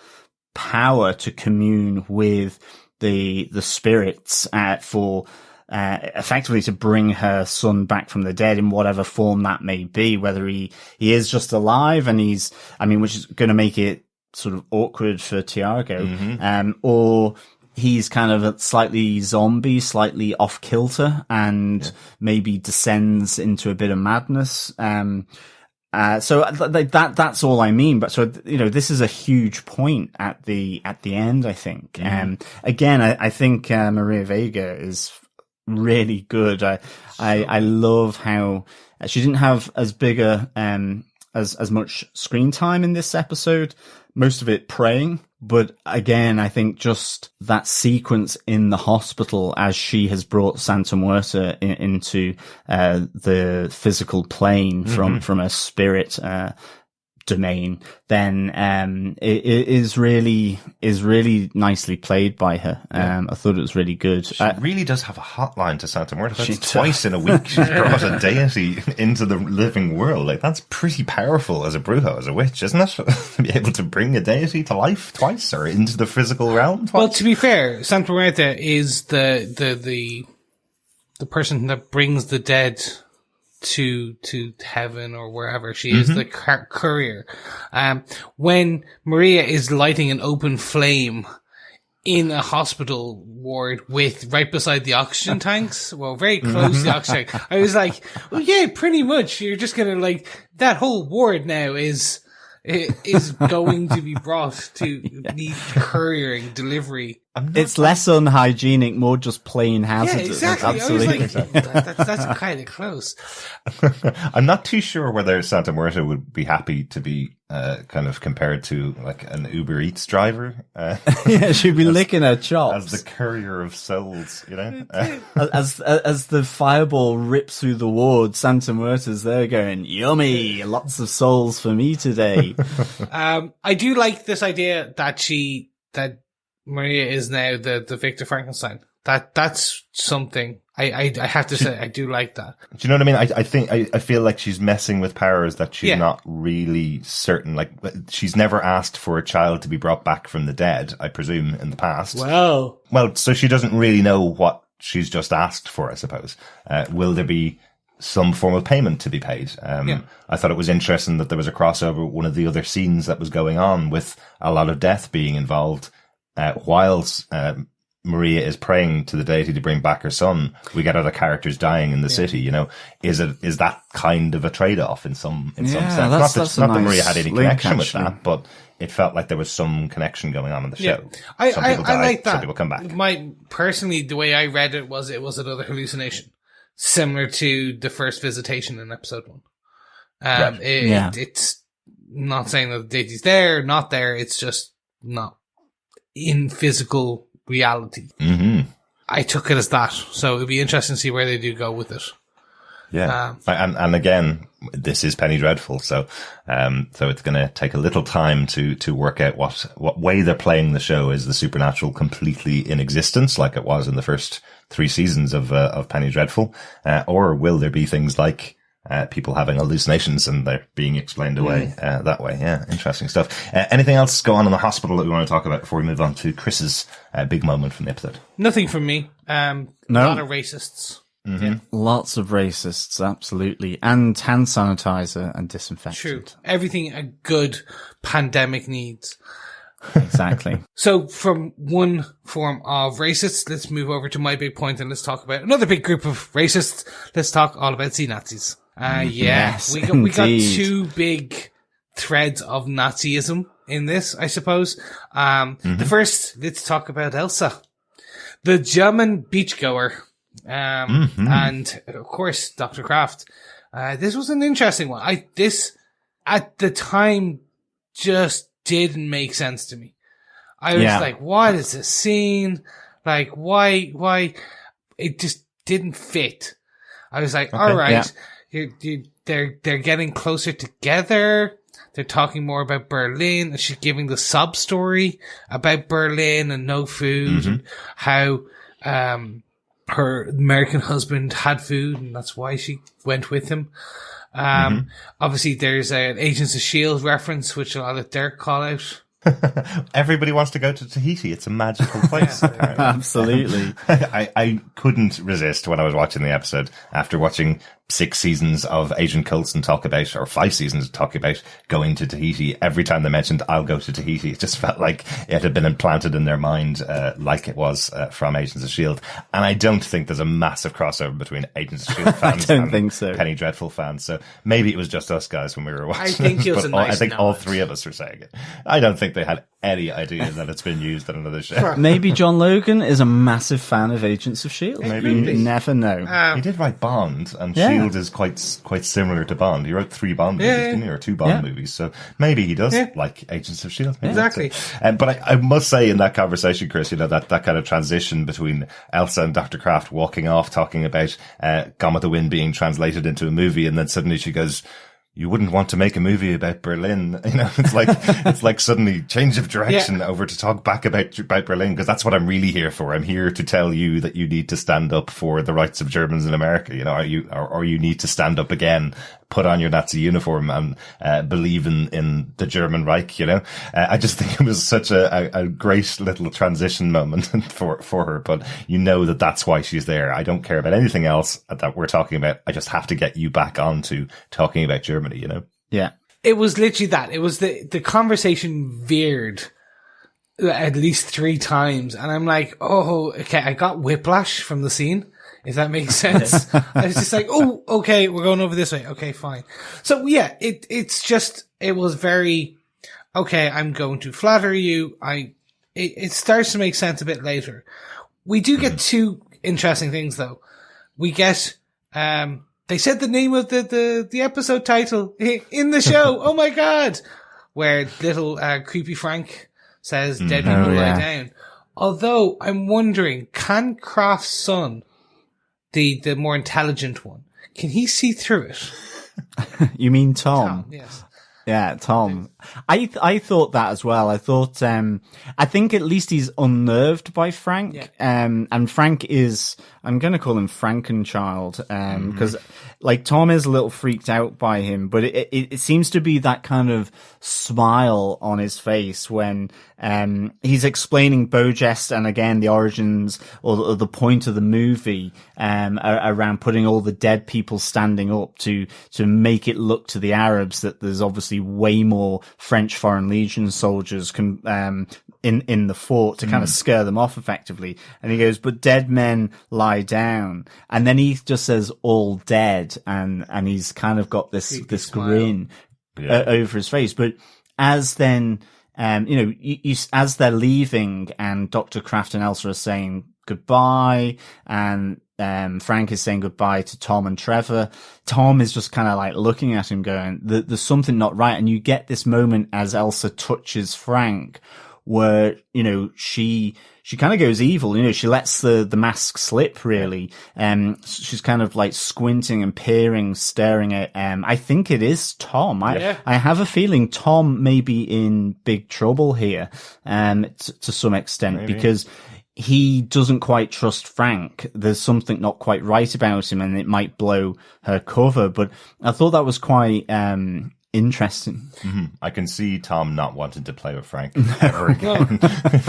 [SPEAKER 4] power to commune with the spirits for effectively to bring her son back from the dead in whatever form that may be, whether he is just alive and which is going to make it sort of awkward for Tiago, or he's kind of a slightly zombie, slightly off kilter, and maybe descends into a bit of madness. That's all I mean. But so, you know, this is a huge point at the end, I think. Again, I think, Maria Vega is really good. I love how she didn't have as big as much screen time in this episode. Most of it praying. But again, I think just that sequence in the hospital as she has brought Santa Muerte into the physical plane from a spirit domain, then it is really nicely played by her. I thought it was really good.
[SPEAKER 1] She really does have a hotline to Santa Muerte. That's twice in a week she's brought a deity into the living world. Like, that's pretty powerful as a brujo, as a witch, isn't it? To be able to bring a deity to life twice or into the physical realm twice.
[SPEAKER 5] Well, to be fair, Santa Muerte is the person that brings the dead to heaven or wherever. She is the courier. When Maria is lighting an open flame in a hospital ward right beside the oxygen tanks, well, very close to the oxygen tank, I was like, well, yeah, pretty much. You're just gonna, like, that whole ward now is going to be brought to need couriering, delivery.
[SPEAKER 4] It's less unhygienic, more just plain hazardous.
[SPEAKER 5] Yeah, exactly.
[SPEAKER 4] Absolutely.
[SPEAKER 5] I was like, that's kind of close.
[SPEAKER 1] I'm not too sure whether Santa Muerte would be happy to be kind of compared to like an Uber Eats driver.
[SPEAKER 4] Yeah, she'd be licking her chops.
[SPEAKER 1] As the courier of souls, you know?
[SPEAKER 4] As the fireball rips through the ward, Santa Muerte's there going, yummy, lots of souls for me today.
[SPEAKER 5] I do like this idea that Maria is now the Victor Frankenstein. That's something. I have to say, I do like that.
[SPEAKER 1] Do you know what I mean? I feel like she's messing with powers that she's not really certain. Like, she's never asked for a child to be brought back from the dead, I presume, in the past.
[SPEAKER 5] Well,
[SPEAKER 1] so she doesn't really know what she's just asked for, I suppose. Will there be some form of payment to be paid? I thought it was interesting that there was a crossover with one of the other scenes that was going on with a lot of death being involved. Whilst Maria is praying to the deity to bring back her son, we get other characters dying in the city. You know, is that kind of a trade-off in some sense? Not that Maria had any connection with that, but it felt like there was some connection going on in the show.
[SPEAKER 5] I like that.
[SPEAKER 1] Some people come back.
[SPEAKER 5] Personally, the way I read it was another hallucination, similar to the first visitation in episode 1. It's not saying that the deity's there, not there. It's just not in physical reality. I took it as that, so it'd be interesting to see where they do go with it.
[SPEAKER 1] And again, this is Penny Dreadful, so it's going to take a little time to work out what way they're playing the show. Is the supernatural completely in existence, like it was in the first 3 seasons of Penny Dreadful, or will there be things like people having hallucinations and they're being explained away that way? Yeah, interesting stuff. Anything else go on in the hospital that we want to talk about before we move on to Chris's big moment from the episode?
[SPEAKER 5] Nothing from me. A lot of racists.
[SPEAKER 4] Lots of racists, absolutely. And hand sanitizer and disinfectant.
[SPEAKER 5] True. Everything a good pandemic needs.
[SPEAKER 4] Exactly.
[SPEAKER 5] So from one form of racists, let's move over to my big point and let's talk about another big group of racists. Let's talk all about Nazis.
[SPEAKER 4] Yes,
[SPEAKER 5] we got 2 big threads of Nazism in this, I suppose. The first, let's talk about Elsa, the German beachgoer. And of course, Dr. Kraft. This was an interesting one. This at the time just didn't make sense to me. I was like, what is this scene? Like, why? It just didn't fit. I was like, all right, they're getting closer together. They're talking more about Berlin. And she's giving the sob story about Berlin and no food and how, her American husband had food and that's why she went with him. Obviously there's an Agents of S.H.I.E.L.D. reference, which I'll let Derek call out.
[SPEAKER 1] Everybody wants to go to Tahiti. It's a magical place.
[SPEAKER 4] Absolutely.
[SPEAKER 1] I couldn't resist when I was watching the episode after watching 6 seasons of Agent Coulson talk about, or 5 seasons talk about going to Tahiti. Every time they mentioned, I'll go to Tahiti, it just felt like it had been implanted in their mind, like it was from Agents of S.H.I.E.L.D. And I don't think there's a massive crossover between Agents of S.H.I.E.L.D. fans
[SPEAKER 4] I don't think so.
[SPEAKER 1] Penny Dreadful fans. So maybe it was just us guys when we were watching.
[SPEAKER 5] I think it was a nice
[SPEAKER 1] I think
[SPEAKER 5] nod.
[SPEAKER 1] all 3 of us were saying it. I don't think they had any idea that it's been used in another show.
[SPEAKER 4] Maybe John Logan is a massive fan of Agents of S.H.I.E.L.D.
[SPEAKER 1] Maybe.
[SPEAKER 4] You never know.
[SPEAKER 1] He did write Bond, and
[SPEAKER 4] Yeah.
[SPEAKER 1] S.H.I.E.L.D. is quite similar to Bond. He wrote 3 Bond movies, didn't he? Or 2 Bond movies. So maybe he does like Agents of S.H.I.E.L.D. Maybe
[SPEAKER 5] Exactly.
[SPEAKER 1] that's it. But I must say in that conversation, Chris, that kind of transition between Elsa and Dr. Kraft walking off, talking about Gone with the Wind being translated into a movie, and then suddenly she goes, you wouldn't want to make a movie about Berlin. It's like suddenly change of direction over to talk back about Berlin, because that's what I'm really here for. I'm here to tell you that you need to stand up for the rights of Germans in America, or you need to stand up again, put on your Nazi uniform and believe in the German Reich, I just think it was such a great little transition moment for her, but that's why she's there. I don't care about anything else that we're talking about. I just have to get you back onto talking about Germany.
[SPEAKER 4] Yeah.
[SPEAKER 5] It was literally that. It was the conversation veered at least 3 times. And I'm like, oh, okay, I got whiplash from the scene, if that makes sense. I was just like, oh, okay, we're going over this way. Okay, fine. So yeah, it was very, okay, I'm going to flatter you. It starts to make sense a bit later. We do get 2 interesting things though. We get, they said the name of the episode title in the show. Oh my God. Where little, creepy Frank says dead people lie down. Although I'm wondering, can Kraft's son, the more intelligent one, can he see through it?
[SPEAKER 4] You mean Tom?
[SPEAKER 5] Yes.
[SPEAKER 4] Yeah, Tom. I thought that as well. I thought, I think at least he's unnerved by Frank.
[SPEAKER 5] Yeah.
[SPEAKER 4] And Frank is, I'm going to call him Frankenchild, because like Tom is a little freaked out by him, but it seems to be that kind of smile on his face when, he's explaining Bojest and again the origins or the point of the movie, around putting all the dead people standing up to make it look to the Arabs that there's obviously way more French Foreign Legion soldiers in the fort to kind of scare them off effectively. And he goes, but dead men lie down. And then he just says all dead. And he's kind of got this grin over his face. But as then, as they're leaving and Dr. Kraft and Elsa are saying goodbye and, Frank is saying goodbye to Tom and Trevor. Tom is just kind of like looking at him going, there's something not right. And you get this moment as Elsa touches Frank where, she kind of goes evil, she lets the mask slip really. She's kind of like squinting and peering, staring at, I think it is Tom. I have a feeling Tom may be in big trouble here, to some extent because he doesn't quite trust Frank. There's something not quite right about him and it might blow her cover. But I thought that was quite, interesting.
[SPEAKER 1] I can see Tom not wanting to play with Frank ever again.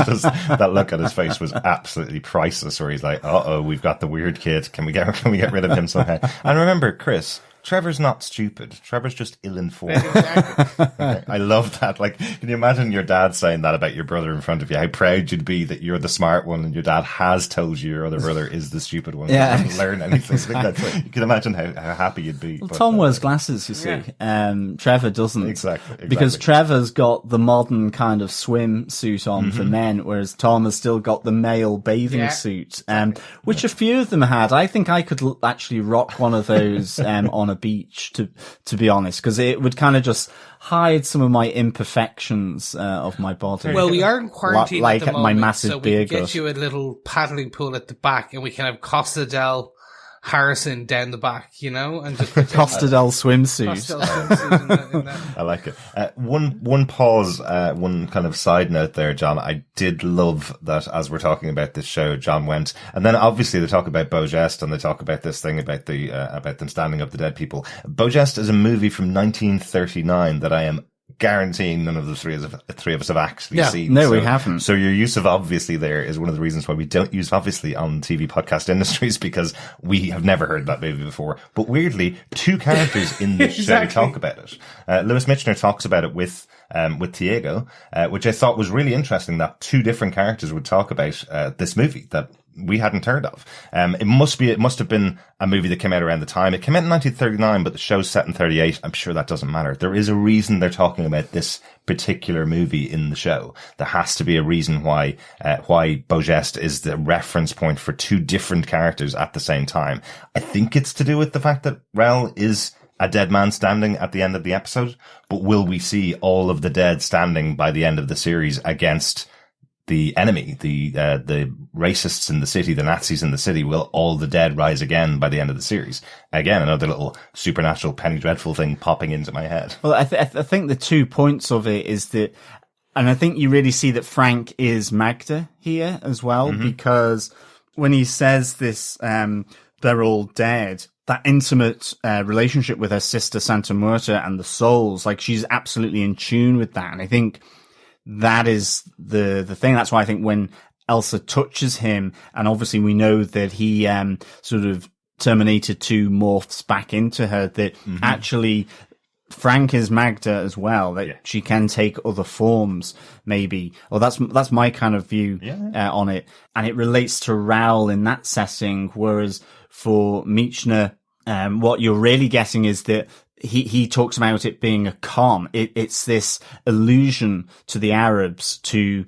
[SPEAKER 1] Just, that look on his face was absolutely priceless where he's like, uh-oh, we've got the weird kid. Can we get rid of him somehow? And remember, Chris, Trevor's not stupid. Trevor's just ill-informed.
[SPEAKER 5] Exactly.
[SPEAKER 1] I love that. Like, can you imagine your dad saying that about your brother in front of you? How proud you'd be that you're the smart one and your dad has told you your other brother is the stupid one.
[SPEAKER 4] Yeah.
[SPEAKER 1] You didn't learn anything. Exactly. You can imagine how happy you'd be.
[SPEAKER 4] Well, Tom wears glasses, you see. Trevor doesn't.
[SPEAKER 1] Exactly.
[SPEAKER 4] Because Trevor's got the modern kind of swimsuit on for men, whereas Tom has still got the male bathing suit, which a few of them had. I think I could actually rock one of those on a beach, to be honest, because it would kind of just hide some of my imperfections of my body.
[SPEAKER 5] Well, we are in quarantine
[SPEAKER 4] like
[SPEAKER 5] at the moment,
[SPEAKER 4] my massive
[SPEAKER 5] so
[SPEAKER 4] beer
[SPEAKER 5] we get
[SPEAKER 4] gut.
[SPEAKER 5] you a little paddling pool at the back, and we can have Costa del Harrison down the back, and just
[SPEAKER 4] Costa del swimsuit.
[SPEAKER 5] Costa del swimsuit in that.
[SPEAKER 1] I like it. One pause, one kind of side note there, John. I did love that as we're talking about this show, John went, and then obviously they talk about Bojest and they talk about this thing about about them standing up the dead people. Bojest is a movie from 1939 that I am guaranteeing none of the three of us have actually seen.
[SPEAKER 4] No, we haven't.
[SPEAKER 1] So your use of obviously there is one of the reasons why we don't use obviously on TV podcast industries, because we have never heard that movie before. But weirdly, two characters in this show talk about it. Lewis Michener talks about it with Tiago, which I thought was really interesting, that two different characters would talk about this movie that we hadn't heard of. It must have been a movie that came out around the time. It came out in 1939, but the show's set in 38. I'm sure that doesn't matter. There is a reason they're talking about this particular movie in the show. There has to be a reason why Beaugest is the reference point for two different characters at the same time. I think it's to do with the fact that Raul is a dead man standing at the end of the episode, but will we see all of the dead standing by the end of the series against the enemy, the racists in the city, the Nazis in the city? Will all the dead rise again by the end of the series? Again, another little supernatural Penny Dreadful thing popping into my head.
[SPEAKER 4] Well, I think the 2 points of it is that, and I think you really see that Frank is Magda here as well, because when he says this, they're all dead, that intimate relationship with her sister Santa Muerte and the souls, like she's absolutely in tune with that. And I think that is the thing. That's why I think when Elsa touches him, and obviously we know that he sort of Terminator 2 morphs back into her, that actually Frank is Magda as well, that she can take other forms, maybe. Or that's my kind of view on it. And it relates to Raul in that setting, whereas for Michener, what you're really getting is that he talks about it being a con. It's this illusion to the Arabs to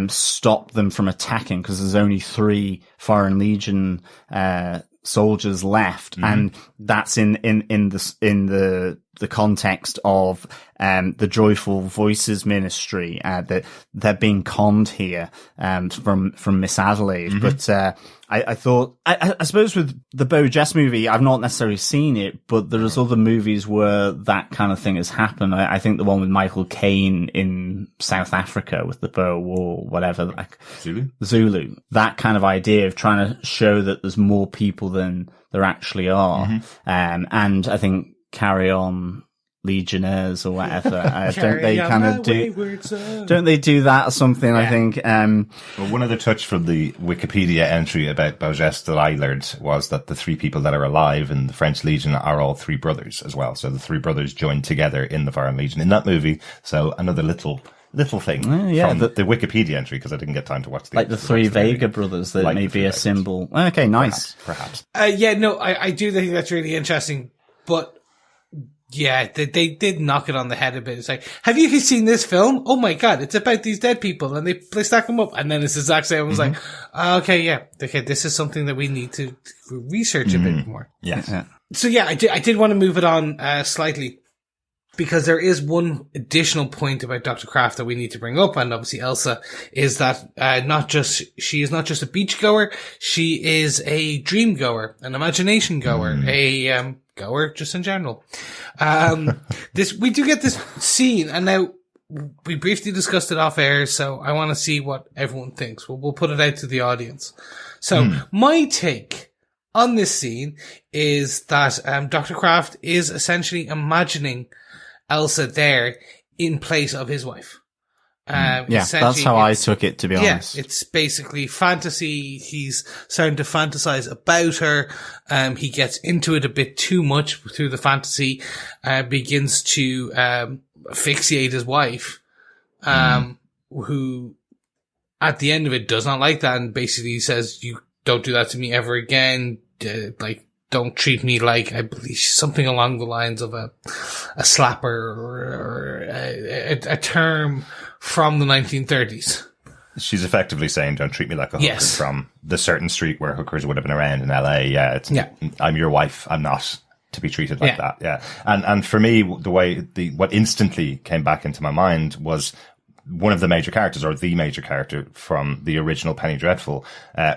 [SPEAKER 4] stop them from attacking, because there's only 3 Foreign Legion soldiers left, and that's in the context of the Joyful Voices ministry, that they're being conned here from Miss Adelaide. But I thought, I suppose with the Beaugest movie, I've not necessarily seen it, but there's other movies where that kind of thing has happened. I think the one with Michael Caine in South Africa with the Boer War, whatever, like Zulu, that kind of idea of trying to show that there's more people than there actually are. And I think Carry On Legionnaires or whatever, don't they kind of don't they do that or something? I think
[SPEAKER 1] well, one other touch from the Wikipedia entry about Beaugest that I learned was that the 3 people that are alive in the French Legion are all 3 brothers as well. So the 3 brothers joined together in the Foreign Legion in that movie. So another little thing from the Wikipedia entry, because I didn't get time to watch
[SPEAKER 4] the 3 Vega brothers that may be a symbol. Okay, nice.
[SPEAKER 1] Perhaps.
[SPEAKER 5] I do think that's really interesting, but yeah, they did knock it on the head a bit. It's like, have you seen this film? Oh my god, it's about these dead people, and they stack them up, and then it's the exact same. I was like, okay, this is something that we need to research a bit more.
[SPEAKER 1] Yes.
[SPEAKER 5] So I did want to move it on slightly, because there is one additional point about Dr. Kraft that we need to bring up, and obviously Elsa is that she is not just a beach goer, she is a dream goer, an imagination goer, a goer just in general. We do get this scene, and now we briefly discussed it off air, so I want to see what everyone thinks. We'll put it out to the audience. So my take on this scene is that Dr. Kraft is essentially imagining Elsa there in place of his wife.
[SPEAKER 4] That's how I took it, to be honest.
[SPEAKER 5] Yeah, it's basically fantasy. He's starting to fantasize about her. He gets into it a bit too much through the fantasy, begins to asphyxiate his wife, who at the end of it does not like that, and basically says, "You don't do that to me ever again. Don't treat me like," I believe something along the lines of a slapper or a term from the 1930s.
[SPEAKER 1] She's effectively saying, don't treat me like a hooker from the certain street where hookers would have been around in LA. I'm your wife. I'm not to be treated like that. Yeah. And for me, what instantly came back into my mind was one of the major characters, or the major character from the original Penny Dreadful.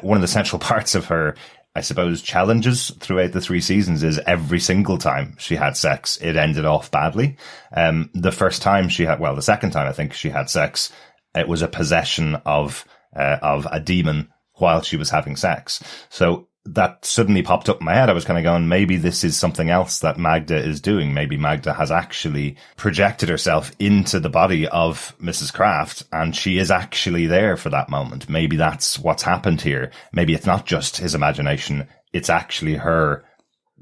[SPEAKER 1] One of the central parts of her, I suppose, challenges throughout the 3 seasons is every single time she had sex, it ended off badly. The second time I think she had sex, it was a possession of a demon while she was having sex. So that suddenly popped up in my head. I was kind of going, maybe this is something else that Magda is doing. Maybe Magda has actually projected herself into the body of Mrs. Kraft, and she is actually there for that moment. Maybe that's what's happened here. Maybe it's not just his imagination. It's actually her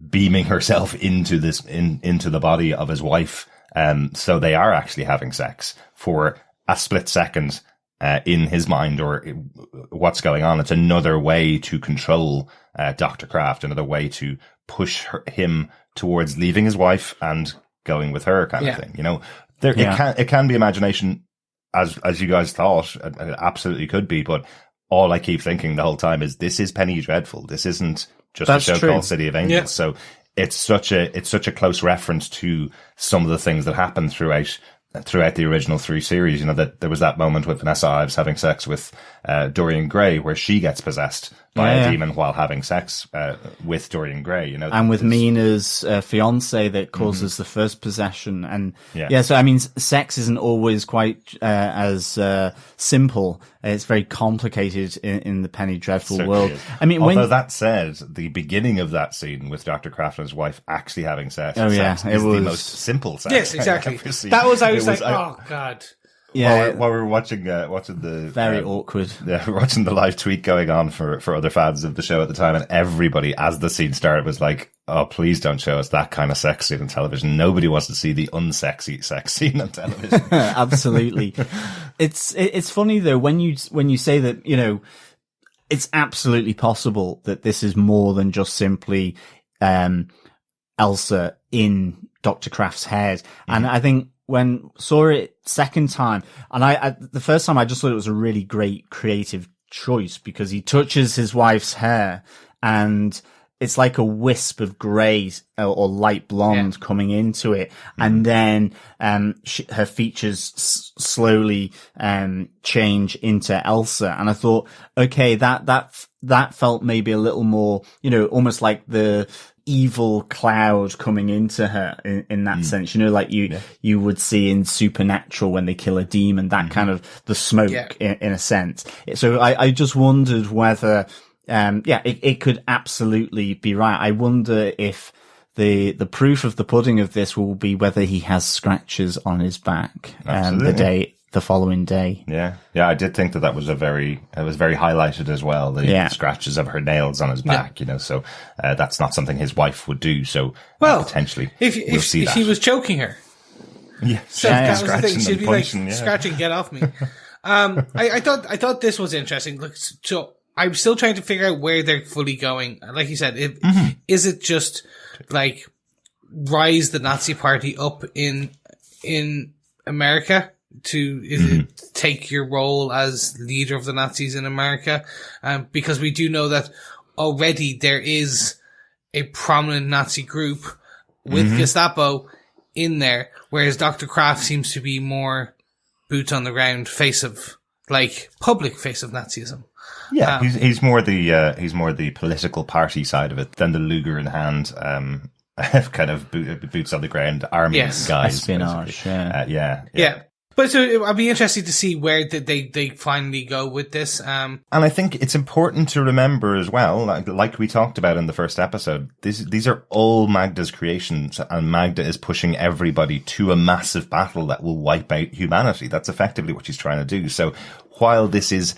[SPEAKER 1] beaming herself into into the body of his wife. So they are actually having sex for a split second, in his mind, or what's going on. It's another way to control Dr. Kraft, another way to push him towards leaving his wife and going with her, kind of thing. You know, it can be imagination, as you guys thought. It absolutely could be, but all I keep thinking the whole time is, this is Penny Dreadful. This isn't just a show called City of Angels. Yeah. So it's such a close reference to some of the things that happen throughout the original 3 series. You know, that there was that moment with Vanessa Ives having sex with Dorian Gray, where she gets possessed by a demon while having sex with Dorian Gray, you know. And
[SPEAKER 4] with Mina's fiance that causes the first possession. And so I mean, sex isn't always quite as simple. It's very complicated in the Penny Dreadful world. I mean,
[SPEAKER 1] although that said, the beginning of that scene with Dr. Kraft and his wife actually having sex,
[SPEAKER 4] it
[SPEAKER 1] was
[SPEAKER 4] the
[SPEAKER 1] most simple sex.
[SPEAKER 5] Yes, exactly. That was, I was like, oh God.
[SPEAKER 1] Yeah, while we were watching the
[SPEAKER 4] very awkward.
[SPEAKER 1] Yeah, we were watching the live tweet going on for other fans of the show at the time, and everybody, as the scene started, was like, "Oh, please don't show us that kind of sex scene on television. Nobody wants to see the unsexy sex scene on television."
[SPEAKER 4] Absolutely. It's funny though when you say that, you know, it's absolutely possible that this is more than just simply Elsa in Dr. Kraft's head, and I think, when saw it second time, and I the first time I just thought it was a really great creative choice, because he touches his wife's hair and it's like a wisp of grey or light blonde coming into it, and then her features slowly change into Elsa, and I thought, okay, that felt maybe a little more, you know, almost like the evil cloud coming into her in that sense, you know, like you would see in Supernatural when they kill a demon, that kind of the smoke in a sense. So I just wondered whether it could absolutely be right. I wonder if the proof of the pudding of this will be whether he has scratches on his back the following day.
[SPEAKER 1] Yeah. I did think that was very highlighted as well. The scratches of her nails on his back, you know, so that's not something his wife would do. So potentially
[SPEAKER 5] if he was choking her.
[SPEAKER 1] Yeah.
[SPEAKER 5] So that was the thing. She'd be like, scratching, get off me. I thought this was interesting. Look, so I'm still trying to figure out where they're fully going. Like you said, is it just like rise the Nazi party up in America? Is it take your role as leader of the Nazis in America? Because we do know that already there is a prominent Nazi group with Gestapo in there, whereas Dr. Kraft seems to be more boots on the ground, public face of Nazism.
[SPEAKER 1] Yeah, he's more the political party side of it than the Luger in hand, kind of boots on the ground army guys.
[SPEAKER 4] Espionage,
[SPEAKER 5] yeah. But so I'd be interested to see where they finally go with this.
[SPEAKER 1] And I think it's important to remember as well, like we talked about in the first episode, these are all Magda's creations, and Magda is pushing everybody to a massive battle that will wipe out humanity. That's effectively what she's trying to do. So while this is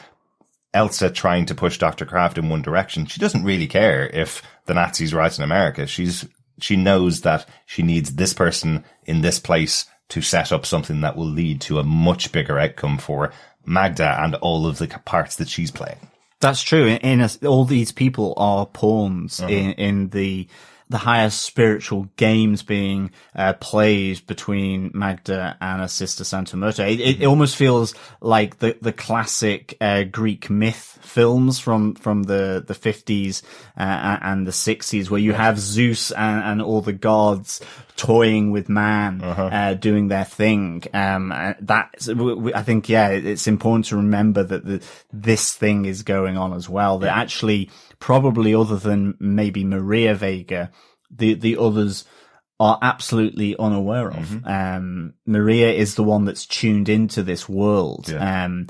[SPEAKER 1] Elsa trying to push Dr. Kraft in one direction, she doesn't really care if the Nazis rise in America. She knows that she needs this person in this place to set up something that will lead to a much bigger outcome for Magda and all of the parts that she's playing.
[SPEAKER 4] That's true. All these people are pawns in the highest spiritual games being played between Magda and her sister Santa Muerte. It almost feels like the classic Greek myth films from the 50s and the 60s, where you have Zeus and all the gods toying with man, doing their thing. I think, it's important to remember that this thing is going on as well. That actually, probably other than maybe Maria Vega, the others are absolutely unaware of. Maria is the one that's tuned into this world. Again,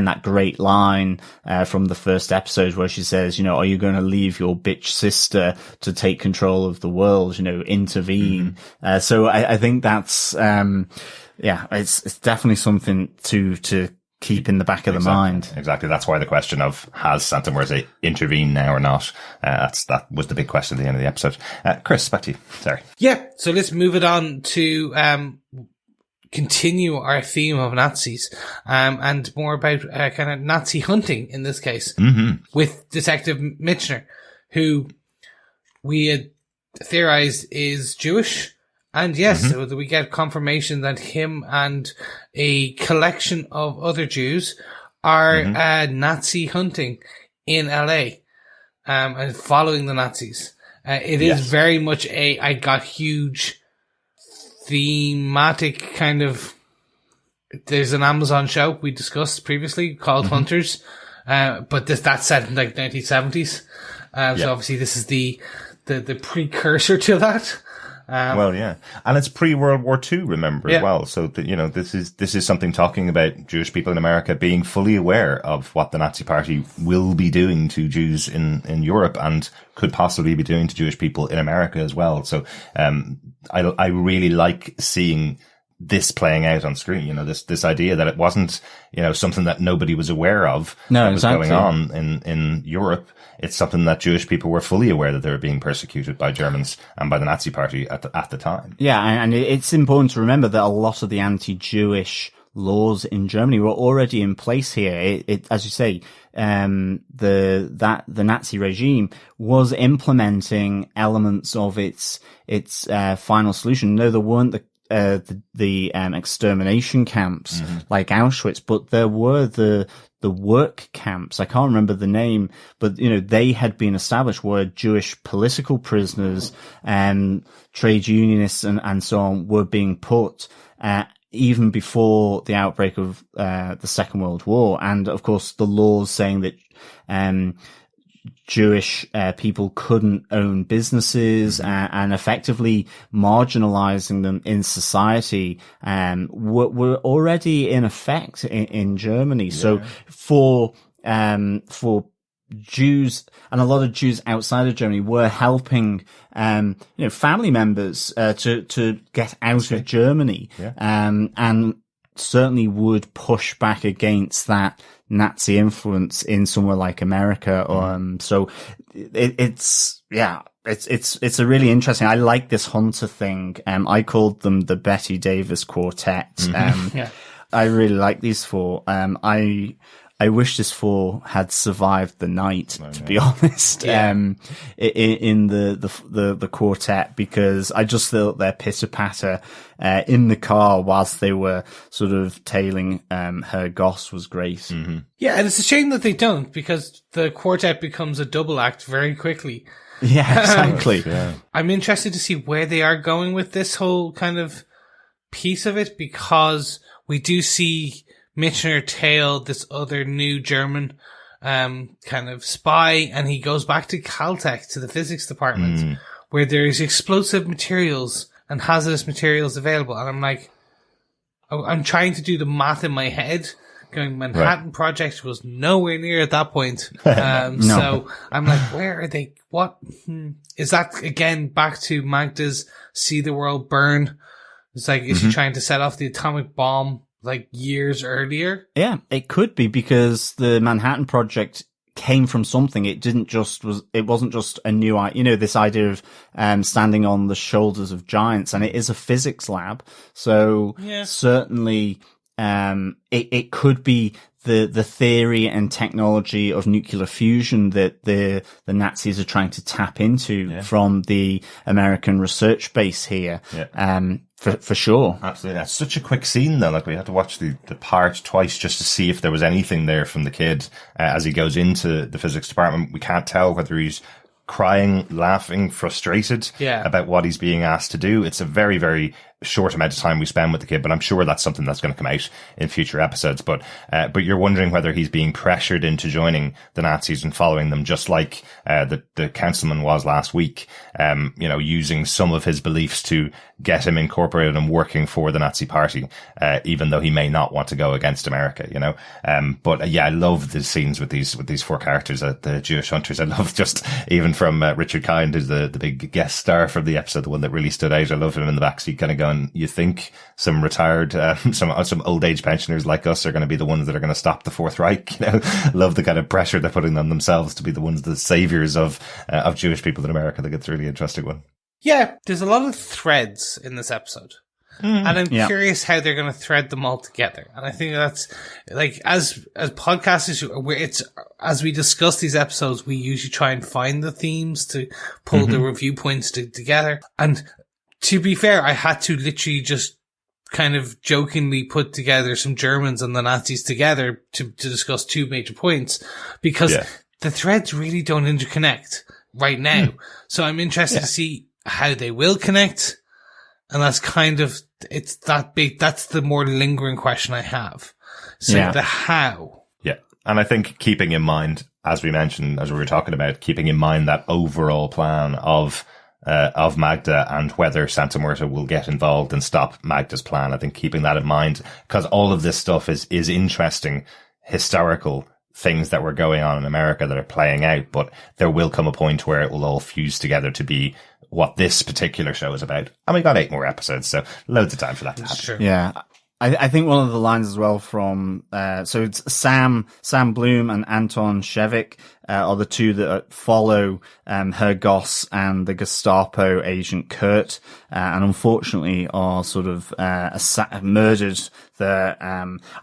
[SPEAKER 4] that great line from the first episode where she says, are you going to leave your bitch sister to take control of the world, intervene? So I think that's, it's definitely something to keep in the back of the mind.
[SPEAKER 1] Exactly. That's why the question of has Santa Muerte intervened now or not? That was the big question at the end of the episode. Chris, back to you. Sorry.
[SPEAKER 5] Yeah. So let's move it on to continue our theme of Nazis, and more about kind of Nazi hunting in this case, with Detective Michener, who we had theorized is Jewish. And yes, so we get confirmation that him and a collection of other Jews are Nazi hunting in LA, and following the Nazis. It is very much I got huge thematic kind of. There's an Amazon show we discussed previously called Hunters, but that's set in like 1970s. So obviously this is the precursor to that.
[SPEAKER 1] And it's pre-World War II, remember, as well. So this is something talking about Jewish people in America being fully aware of what the Nazi Party will be doing to Jews in Europe, and could possibly be doing to Jewish people in America as well. So, I really like seeing this playing out on screen, this idea that it wasn't, something that nobody was aware of that was going on in Europe. It's something that Jewish people were fully aware that they were being persecuted by Germans and by the Nazi Party at the time.
[SPEAKER 4] Yeah, and it's important to remember that a lot of the anti-Jewish laws in Germany were already in place here. It as you say, the Nazi regime was implementing elements of its final solution. No, there weren't the extermination camps like Auschwitz, but there were the work camps. I can't remember the name, but they had been established where Jewish political prisoners and trade unionists and so on were being put even before the outbreak of the Second World War. And of course the laws saying that Jewish people couldn't own businesses and effectively marginalizing them in society were already in effect in Germany. So for Jews, and a lot of Jews outside of Germany were helping family members to get out of Germany, and certainly would push back against that Nazi influence in somewhere like America. So it's a really interesting. I like this Hunter thing. I called them the Betty Davis Quartet. I really like these four. I wish this four had survived the night, to be honest, in the quartet, because I just thought their pitter patter in the car whilst they were sort of tailing her Goss was great.
[SPEAKER 5] Yeah, and it's a shame that they don't, because the quartet becomes a double act very quickly.
[SPEAKER 4] Yeah, exactly.
[SPEAKER 5] I'm interested to see where they are going with this whole kind of piece of it, because we do see Michener tail this other new German kind of spy, and he goes back to Caltech, to the physics department, where there's explosive materials and hazardous materials available. And I'm like, I'm trying to do the math in my head, going, Manhattan Project was nowhere near at that point. No. So I'm like, where are they? What? Is that, again, back to Magda's see the world burn? It's like, is she trying to set off the atomic bomb like years earlier?
[SPEAKER 4] Yeah, it could be, because the Manhattan Project came from something. It wasn't just a new, this idea of standing on the shoulders of giants, and it is a physics lab. So certainly it could be the theory and technology of nuclear fusion that the Nazis are trying to tap into from the American research base here. For sure.
[SPEAKER 1] Absolutely. That's such a quick scene though. Like, we had to watch the part twice just to see if there was anything there from the kid as he goes into the physics department. We can't tell whether he's crying, laughing, frustrated about what he's being asked to do. It's a very, very short amount of time we spend with the kid, but I'm sure that's something that's going to come out in future episodes. But you're wondering whether he's being pressured into joining the Nazis and following them, just like the councilman was last week, using some of his beliefs to get him incorporated and working for the Nazi party, even though he may not want to go against America, But I love the scenes with these four characters, the Jewish hunters. I love just even from Richard Kind, who's the big guest star from the episode, the one that really stood out. I love him in the backseat kind of going, you think some retired, some old age pensioners like us are going to be the ones that are going to stop the Fourth Reich? Love the kind of pressure they're putting on themselves to be the ones, the saviors of Jewish people in America. I think it's a really interesting one. Yeah,
[SPEAKER 5] there's a lot of threads in this episode. And I'm curious how they're going to thread them all together. And I think that's like, as podcasters, as we discuss these episodes, we usually try and find the themes to pull the review points together. And to be fair, I had to literally just kind of jokingly put together some Germans and the Nazis together to discuss two major points, because the threads really don't interconnect right now. So I'm interested to see how they will connect. And that's kind of, it's that big, that's the more lingering question I have. So the how.
[SPEAKER 1] Yeah. And I think keeping in mind, as we mentioned, as we were talking about, keeping in mind that overall plan of Magda and whether Santa Muerte will get involved and stop Magda's plan. I think keeping that in mind, because all of this stuff is interesting historical things that were going on in America that are playing out, but there will come a point where it will all fuse together to be what this particular show is about. And we got 8 more episodes, so loads of time for that to happen.
[SPEAKER 5] Sure.
[SPEAKER 4] Yeah. I think one of the lines as well from, so it's Sam Bloom and Anton Shevik, are the two that follow, Herr Goss and the Gestapo agent Kurt, and unfortunately are sort of, murdered there.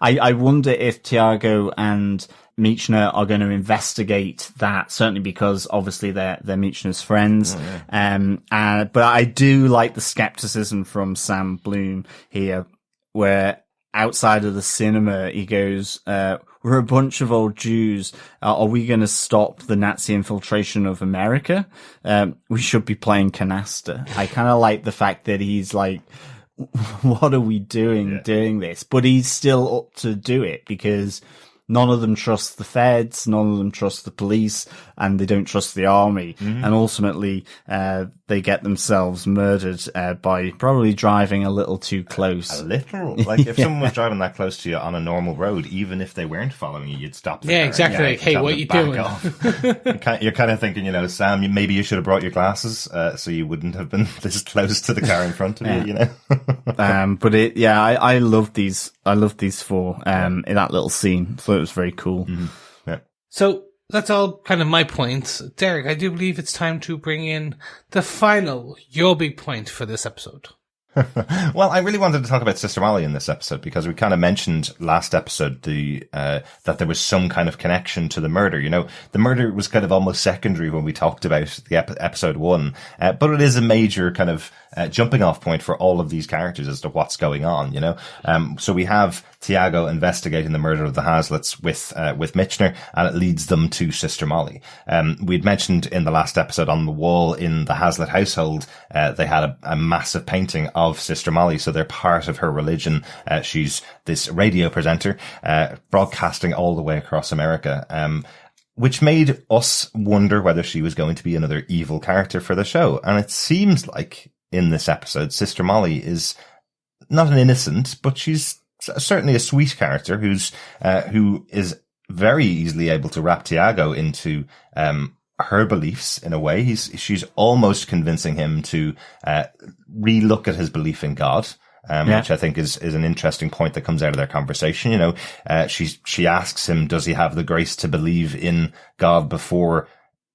[SPEAKER 4] I wonder if Tiago and Michener are going to investigate that, certainly because obviously they're Michener's friends. But I do like the skepticism from Sam Bloom here, where outside of the cinema, he goes, we're a bunch of old Jews. Are we going to stop the Nazi infiltration of America? We should be playing canasta. I kind of like the fact that he's like, what are we doing this? But he's still up to do it because none of them trust the feds, none of them trust the police, and they don't trust the army. And ultimately, they get themselves murdered by probably driving a little too close.
[SPEAKER 1] A little? Like, if someone was driving that close to you on a normal road, even if they weren't following you, you'd stop them.
[SPEAKER 5] Yeah, exactly. Like, hey, what are you doing?
[SPEAKER 1] You're kind of thinking, Sam, maybe you should have brought your glasses so you wouldn't have been this close to the car in front of you,
[SPEAKER 4] But I love these. I love these four in that little scene. So it was very cool.
[SPEAKER 5] So that's all kind of my points. Derek, I do believe it's time to bring in the final, your big point for this episode.
[SPEAKER 1] Well, I really wanted to talk about Sister Molly in this episode because we kind of mentioned last episode that there was some kind of connection to the murder. The murder was kind of almost secondary when we talked about the episode 1, but it is a major kind of jumping off point for all of these characters as to what's going on. So we have Tiago investigating the murder of the Haslets with Michener, and it leads them to Sister Molly. We'd mentioned in the last episode on the wall in the Hazlet household, they had a massive painting of Sister Molly. So they're part of her religion. She's this radio presenter, broadcasting all the way across America. Which made us wonder whether she was going to be another evil character for the show. And it seems like in this episode, Sister Molly is not an innocent, but she's certainly a sweet character who is very easily able to wrap Tiago into her beliefs in a way. She's almost convincing him to relook at his belief in God. Which I think is an interesting point that comes out of their conversation. She asks him, does he have the grace to believe in God before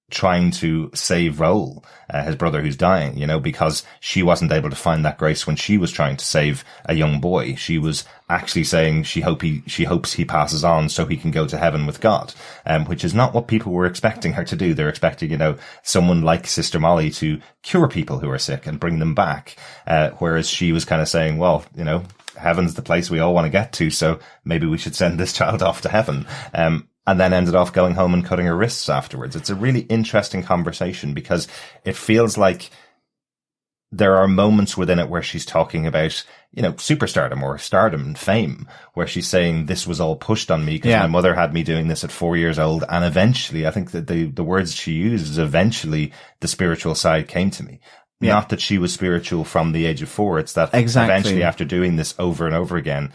[SPEAKER 1] trying to save Raul, his brother who's dying, because she wasn't able to find that grace when she was trying to save a young boy. She was actually saying she hopes he passes on so he can go to heaven with God, which is not what people were expecting her to do. They're expecting, someone like Sister Molly to cure people who are sick and bring them back. Whereas she was kind of saying, well, heaven's the place we all want to get to, so maybe we should send this child off to heaven. And then ended off going home and cutting her wrists afterwards. It's a really interesting conversation because it feels like there are moments within it where she's talking about, superstardom or stardom and fame, where she's saying this was all pushed on me because my mother had me doing this at 4 years old. And eventually, I think that the words she uses, eventually the spiritual side came to me. Yeah. Not that she was spiritual from the age of 4. It's that eventually after doing this over and over again,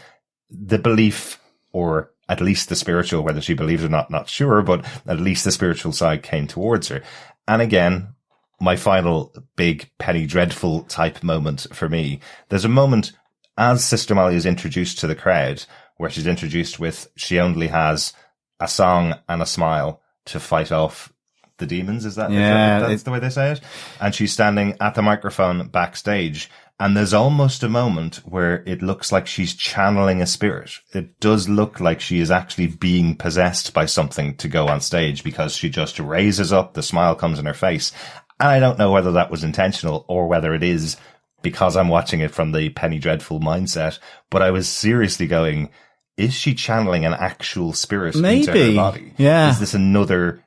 [SPEAKER 1] the belief, or at least the spiritual, whether she believes it or not sure, but at least the spiritual side came towards her. And again, my final big Penny Dreadful type moment for me, there's a moment as Sister Molly is introduced to the crowd where she's introduced with, she only has a song and a smile to fight off the demons. Is that that's the way they say it? And she's standing at the microphone backstage, and there's almost a moment where it looks like she's channeling a spirit. It does look like she is actually being possessed by something to go on stage, because she just raises up, the smile comes in her face. And I don't know whether that was intentional or whether it is because I'm watching it from the Penny Dreadful mindset, but I was seriously going, is she channeling an actual spirit into her body?
[SPEAKER 4] Yeah.
[SPEAKER 1] Is this another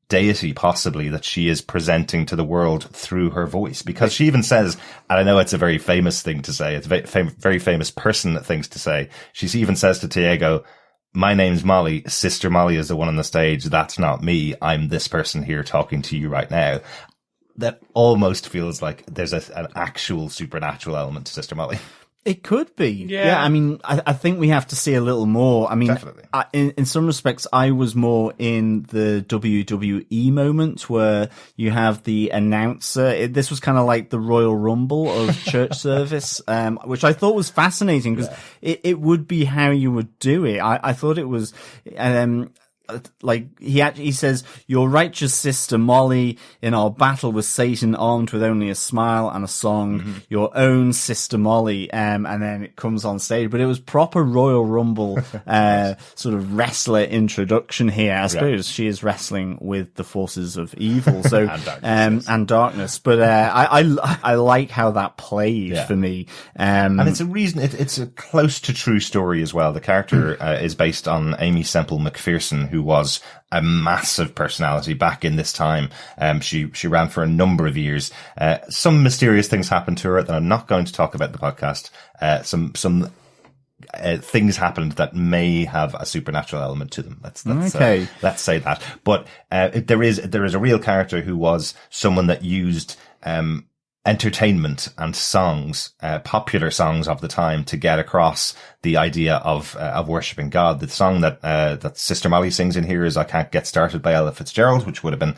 [SPEAKER 1] deity possibly that she is presenting to the world through her voice? Because she even says, and I know it's a very famous thing to say, it's a very famous person things to say. She even says to Tiago, my name's Molly. Sister Molly is the one on the stage. That's not me. I'm this person here talking to you right now. That almost feels like there's an actual supernatural element to Sister Molly.
[SPEAKER 4] It could be. Yeah. I mean, I think we have to see a little more. I mean,
[SPEAKER 1] definitely.
[SPEAKER 4] In some respects, I was more in the WWE moment where you have the announcer. This was kind of like the Royal Rumble of church service, which I thought was fascinating because it would be how you would do it. I thought it was, like he says, your righteous sister Molly in our battle with Satan, armed with only a smile and a song, your own sister Molly, and then it comes on stage. But it was proper Royal Rumble sort of wrestler introduction here. I suppose she is wrestling with the forces of evil, so and darkness. But I like how that played for me,
[SPEAKER 1] and it's a reason. It's a close to true story as well. The character is based on Amy Semple McPherson, who was a massive personality back in this time. She ran for a number of years. Some mysterious things happened to her that I'm not going to talk about in the podcast. Some things happened that may have a supernatural element to them. Let's say that. But there is a real character who was someone that used entertainment and songs, popular songs of the time, to get across the idea of worshipping God. The song that Sister Molly sings in here is "I Can't Get Started" by Ella Fitzgerald, which would have been,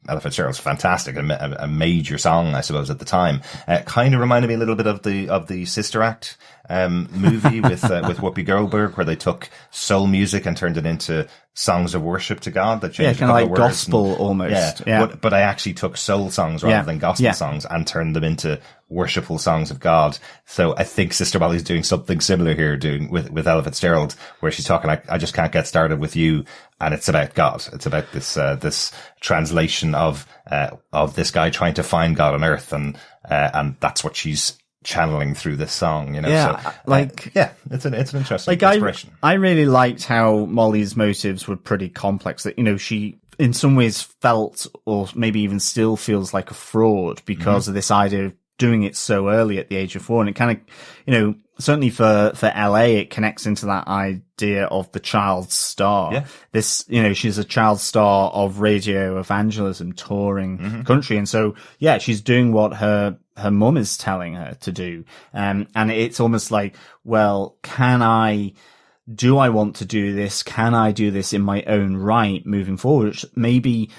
[SPEAKER 1] Ella Fitzgerald's fantastic, a major song, I suppose, at the time. Kind of reminded me a little bit of the Sister Act movie with Whoopi Goldberg, where they took soul music and turned it into songs of worship to God that changed
[SPEAKER 4] kind of like gospel almost.
[SPEAKER 1] But I actually took soul songs rather than gospel songs and turned them into worshipful songs of God. So I think Sister Molly's doing something similar here, doing with Ella Fitzgerald, where she's talking like, I just can't get started with you, and it's about God. It's about this translation of this guy trying to find God on earth, and that's what she's channeling through this song, it's an interesting inspiration.
[SPEAKER 4] I really liked how Molly's motives were pretty complex, that she in some ways felt, or maybe even still feels, like a fraud because of this idea of doing it so early at the age of 4. And it kind of, certainly for LA, it connects into that idea of the child star.
[SPEAKER 1] Yeah.
[SPEAKER 4] This, she's a child star of radio evangelism, touring the country. And so, she's doing what her mum is telling her to do. And it's almost like, well, do I want to do this? Can I do this in my own right moving forward? Maybe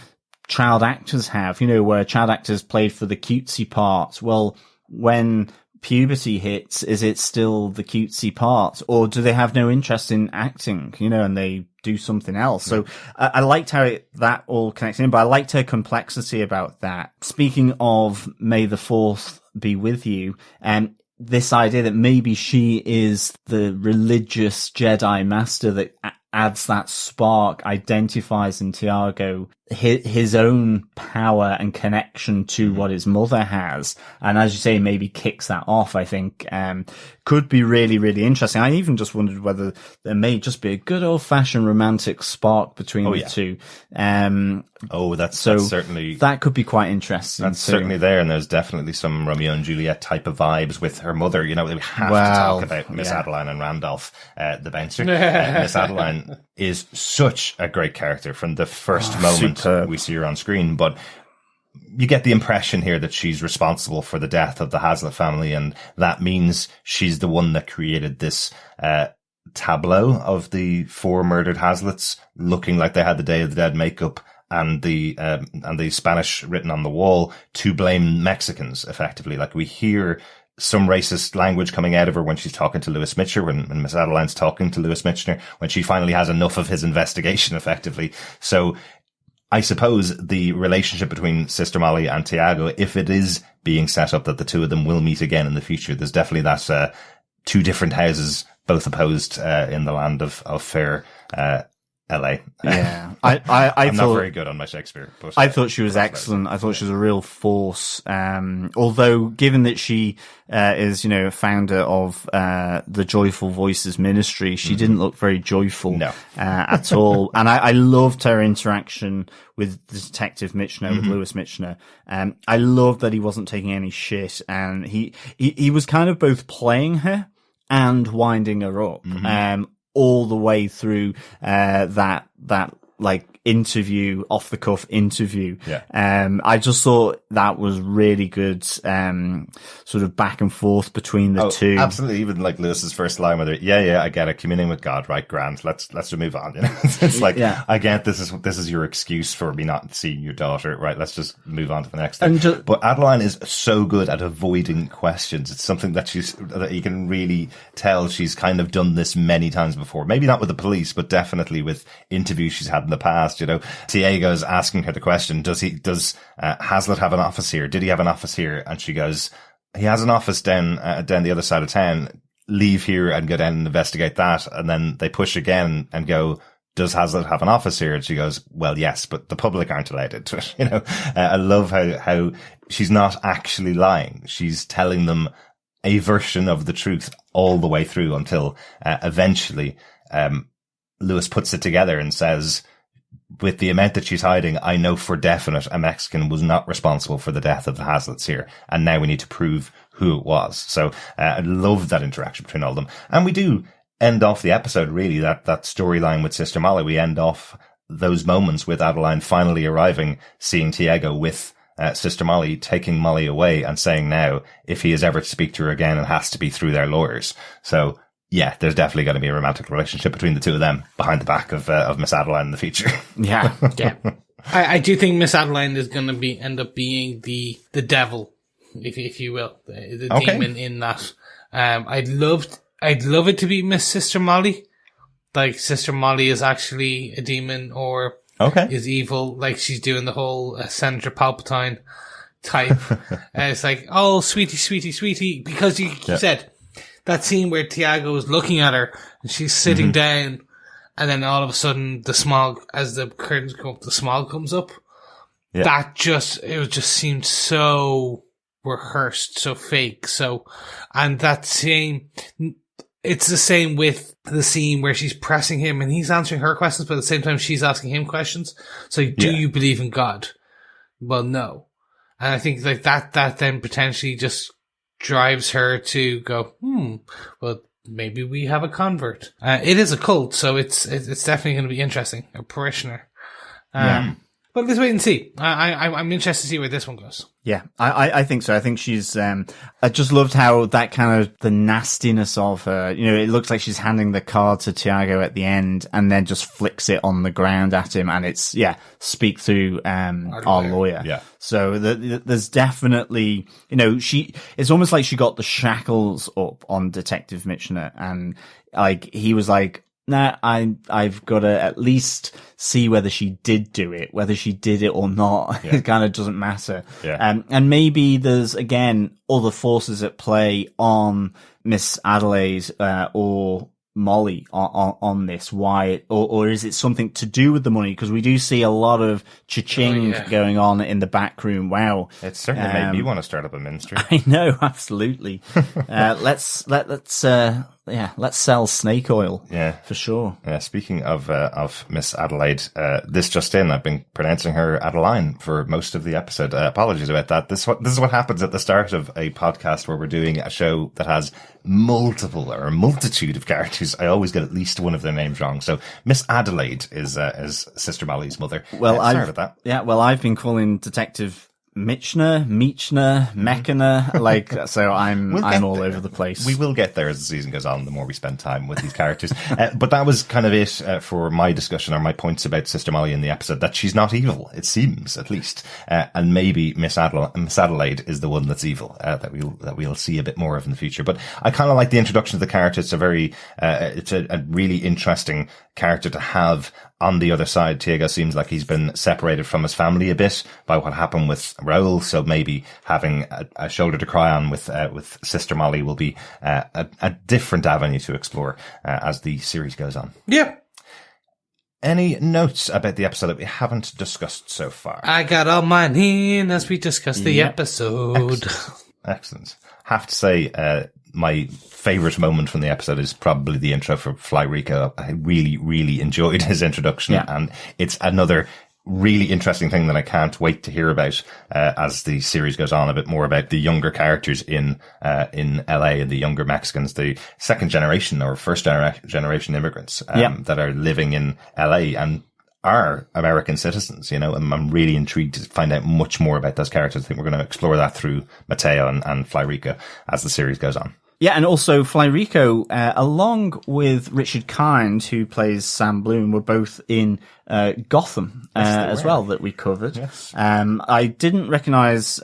[SPEAKER 4] child actors have, where child actors played for the cutesy part. Well, when puberty hits, is it still the cutesy part, or do they have no interest in acting, and they do something else? So I liked how that all connects in, but I liked her complexity about that. Speaking of May the 4th be with you, and this idea that maybe she is the religious Jedi master that adds that spark, identifies in Tiago his own power and connection to what his mother has. And as you say, maybe kicks that off, I think, could be really, really interesting. I even just wondered whether there may just be a good old fashioned romantic spark between the two.
[SPEAKER 1] That's certainly,
[SPEAKER 4] that could be quite interesting.
[SPEAKER 1] That's certainly there. And there's definitely some Romeo and Juliet type of vibes with her mother. You know, we have to talk about Miss Adeline and Randolph, the bouncer. Miss Adeline is such a great character from the first moment we see her on screen, but you get the impression here that she's responsible for the death of the Hazlitt family, and that means she's the one that created this tableau of the 4 murdered Hazlitts looking like they had the Day of the Dead makeup and the Spanish written on the wall to blame Mexicans, effectively. Like, we hear some racist language coming out of her when she's talking to Louis Michener, when Miss Adeline's talking to Louis Michener, when she finally has enough of his investigation, effectively. So I suppose the relationship between Sister Molly and Tiago, if it is being set up that the two of them will meet again in the future, there's definitely that 2 different houses, both opposed in the land of fair LA.
[SPEAKER 4] Yeah.
[SPEAKER 1] I'm not very good on my Shakespeare. But
[SPEAKER 4] I thought she was excellent. I thought she was a real force. Although given that she is, founder of the Joyful Voices Ministry, she didn't look very joyful at all. And I loved her interaction with Detective Michener, with Louis Michener. I loved that he wasn't taking any shit, and he was kind of both playing her and winding her up. All the way through that like interview, off the cuff interview. I just thought that was really good, sort of back and forth between the two.
[SPEAKER 1] Absolutely. Even like Lewis's first line with it. Yeah, I get it. Communing with God, right? Grand. Let's just move on. It's like, I get this is your excuse for me not seeing your daughter, right? Let's just move on to the next thing. But Adeline is so good at avoiding questions. It's something that that you can really tell she's kind of done this many times before. Maybe not with the police, but definitely with interviews she's had in the past. Tiago's asking her the question, does Hazlitt have an office here? Did he have an office here? And she goes, he has an office down the other side of town. Leave here and go down and investigate that. And then they push again and go, does Hazlitt have an office here? And she goes, well, yes, but the public aren't allowed into it. I love how she's not actually lying. She's telling them a version of the truth all the way through until eventually Louis puts it together and says, with the amount that she's hiding, I know for definite a Mexican was not responsible for the death of the Hazlitts here. And now we need to prove who it was. So I love that interaction between all of them. And we do end off the episode, really, that storyline with Sister Molly. We end off those moments with Adeline finally arriving, seeing Tiago with Sister Molly, taking Molly away and saying now, if he is ever to speak to her again, it has to be through their lawyers. So yeah, there's definitely going to be a romantic relationship between the two of them behind the back of Miss Adeline in the future.
[SPEAKER 5] Yeah. I do think Miss Adeline is going to end up being the devil, if you will, the demon in that. I'd love it to be Miss Sister Molly, like Sister Molly is actually a demon or is evil, like she's doing the whole Senator Palpatine type. It's like, oh, sweetie, because you said. That scene where Tiago is looking at her and she's sitting down, and then all of a sudden the smog, as the curtains come up, the smog comes up. Yeah. It just seemed so rehearsed, so fake. And that same, it's the same with the scene where she's pressing him and he's answering her questions, but at the same time she's asking him questions. So do you believe in God? Well, no. And I think like that then potentially just drives her to go, well, maybe we have a convert. It is a cult, so it's definitely going to be interesting. A parishioner. But let's wait and see. I'm interested to see where this one goes.
[SPEAKER 4] Yeah, I think so. I think she's, I just loved how that kind of the nastiness of her, it looks like she's handing the card to Tiago at the end and then just flicks it on the ground at him. And it's, speak through, our lawyer. Yeah. So there's definitely, it's almost like she got the shackles up on Detective Michener, and like, he was like, nah, I've got to at least see whether she did do it, whether she did it or not. It kind of doesn't matter. Yeah. And maybe there's, again, other forces at play on Miss Adelaide, or Molly on this? Why, or is it something to do with the money? Because we do see a lot of cha-ching going on in the back room. Wow.
[SPEAKER 1] It certainly made me want to start up a ministry.
[SPEAKER 4] I know, absolutely. Let's sell snake oil.
[SPEAKER 1] Yeah.
[SPEAKER 4] For sure.
[SPEAKER 1] Speaking of Miss Adelaide, this just in, I've been pronouncing her Adeline for most of the episode. Apologies about that. This is what happens at the start of a podcast where we're doing a show that has multiple or a multitude of characters. I always get at least one of their names wrong. So Miss Adelaide is Sister Molly's mother.
[SPEAKER 4] Well,
[SPEAKER 1] sorry about that.
[SPEAKER 4] Yeah, well, I've been calling Detective Michener, Michener, so I'm all over the place.
[SPEAKER 1] We will get there as the season goes on, the more we spend time with these characters. But that was kind of it for my discussion, or my points about Sister Molly in the episode, that she's not evil, it seems, at least. And maybe Miss Adelaide is the one that's evil, that we'll see a bit more of in the future. But I kind of like the introduction of the character. It's it's a really interesting character to have on the other side. Tiago seems like he's been separated from his family a bit by what happened with Raul, so maybe having a shoulder to cry on with Sister Molly will be a different avenue to explore as the series goes on.
[SPEAKER 5] Yeah.
[SPEAKER 1] Any notes about the episode that we haven't discussed so far?
[SPEAKER 5] I got all mine in as we discussed the episode.
[SPEAKER 1] Excellent. Have to say, my favorite moment from the episode is probably the intro for Fly Rico. I really, really enjoyed his introduction, and it's another really interesting thing that I can't wait to hear about as the series goes on, a bit more about the younger characters in LA, and the younger Mexicans, the second generation or first generation immigrants that are living in LA and are American citizens, and I'm really intrigued to find out much more about those characters. I think we're going to explore that through Mateo and Fly Rico as the series goes on.
[SPEAKER 4] Yeah, and also Fly Rico, along with Richard Kind, who plays Sam Bloom, were both in Gotham as well, that we covered.
[SPEAKER 1] Yes.
[SPEAKER 4] I didn't recognize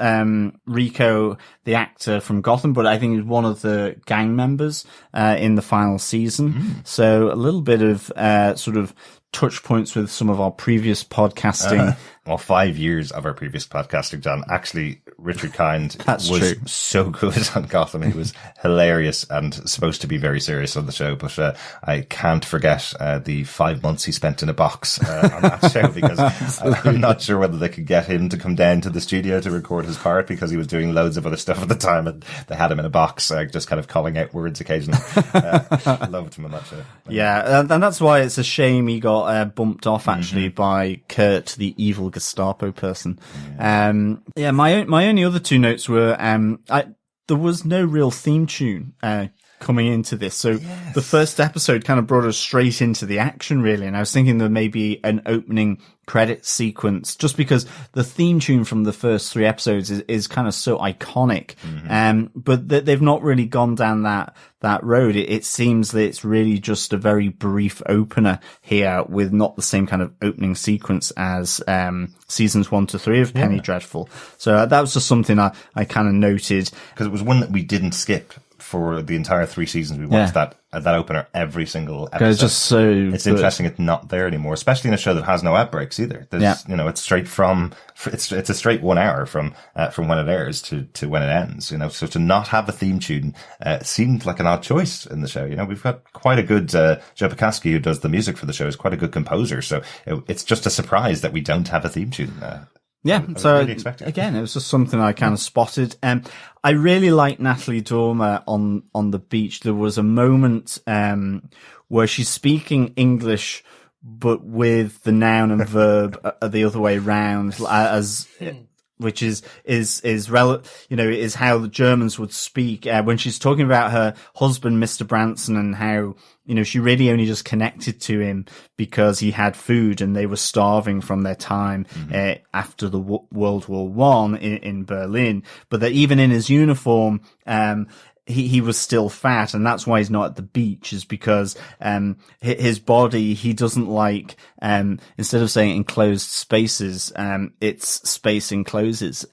[SPEAKER 4] Rico, the actor from Gotham, but I think he's one of the gang members in the final season. So a little bit of sort of touch points with some of our previous podcasting.
[SPEAKER 1] 5 years of our previous podcasting, John. Actually, Richard Kind was so good on Gotham. He was hilarious and supposed to be very serious on the show, but I can't forget the 5 months he spent in a box on that show, because I'm not sure whether they could get him to come down to the studio to record his part, because he was doing loads of other stuff at the time, and they had him in a box, just kind of calling out words occasionally. Loved him on that show.
[SPEAKER 4] Yeah, and that's why it's a shame he got bumped off, actually, by Kurt, the evil Gestapo person. My only other two notes were there was no real theme tune coming into this, so the first episode kind of brought us straight into the action, really, and I was thinking there may be an opening credit sequence, just because the theme tune from the first 3 episodes is kind of so iconic. But they've not really gone down that road. It seems that it's really just a very brief opener here, with not the same kind of opening sequence as seasons 1 to 3 of Penny Dreadful. So that was just something I kind of noted,
[SPEAKER 1] because it was one that we didn't skip for the entire 3 seasons. We watched that opener every single episode.
[SPEAKER 4] It's just so
[SPEAKER 1] it's good. Interesting it's not there anymore, especially in a show that has no outbreaks either. There's, it's straight from, it's a straight 1 hour from when it airs to when it ends, so to not have a theme tune, seemed like an odd choice in the show. We've got quite a good, Joe Pekaski, who does the music for the show, is quite a good composer. So it's just a surprise that we don't have a theme tune.
[SPEAKER 4] So
[SPEAKER 1] really
[SPEAKER 4] again, it was just something I kind of spotted. I really like Natalie Dormer on the beach. There was a moment where she's speaking English, but with the noun and verb the other way round, which is how the Germans would speak when she's talking about her husband, Mr. Branson, and how she really only just connected to him because he had food and they were starving from their time after the World War I in Berlin. But that even in his uniform, he was still fat, and that's why he's not at the beach, is because his body, he doesn't like, instead of saying enclosed spaces, it's space encloses,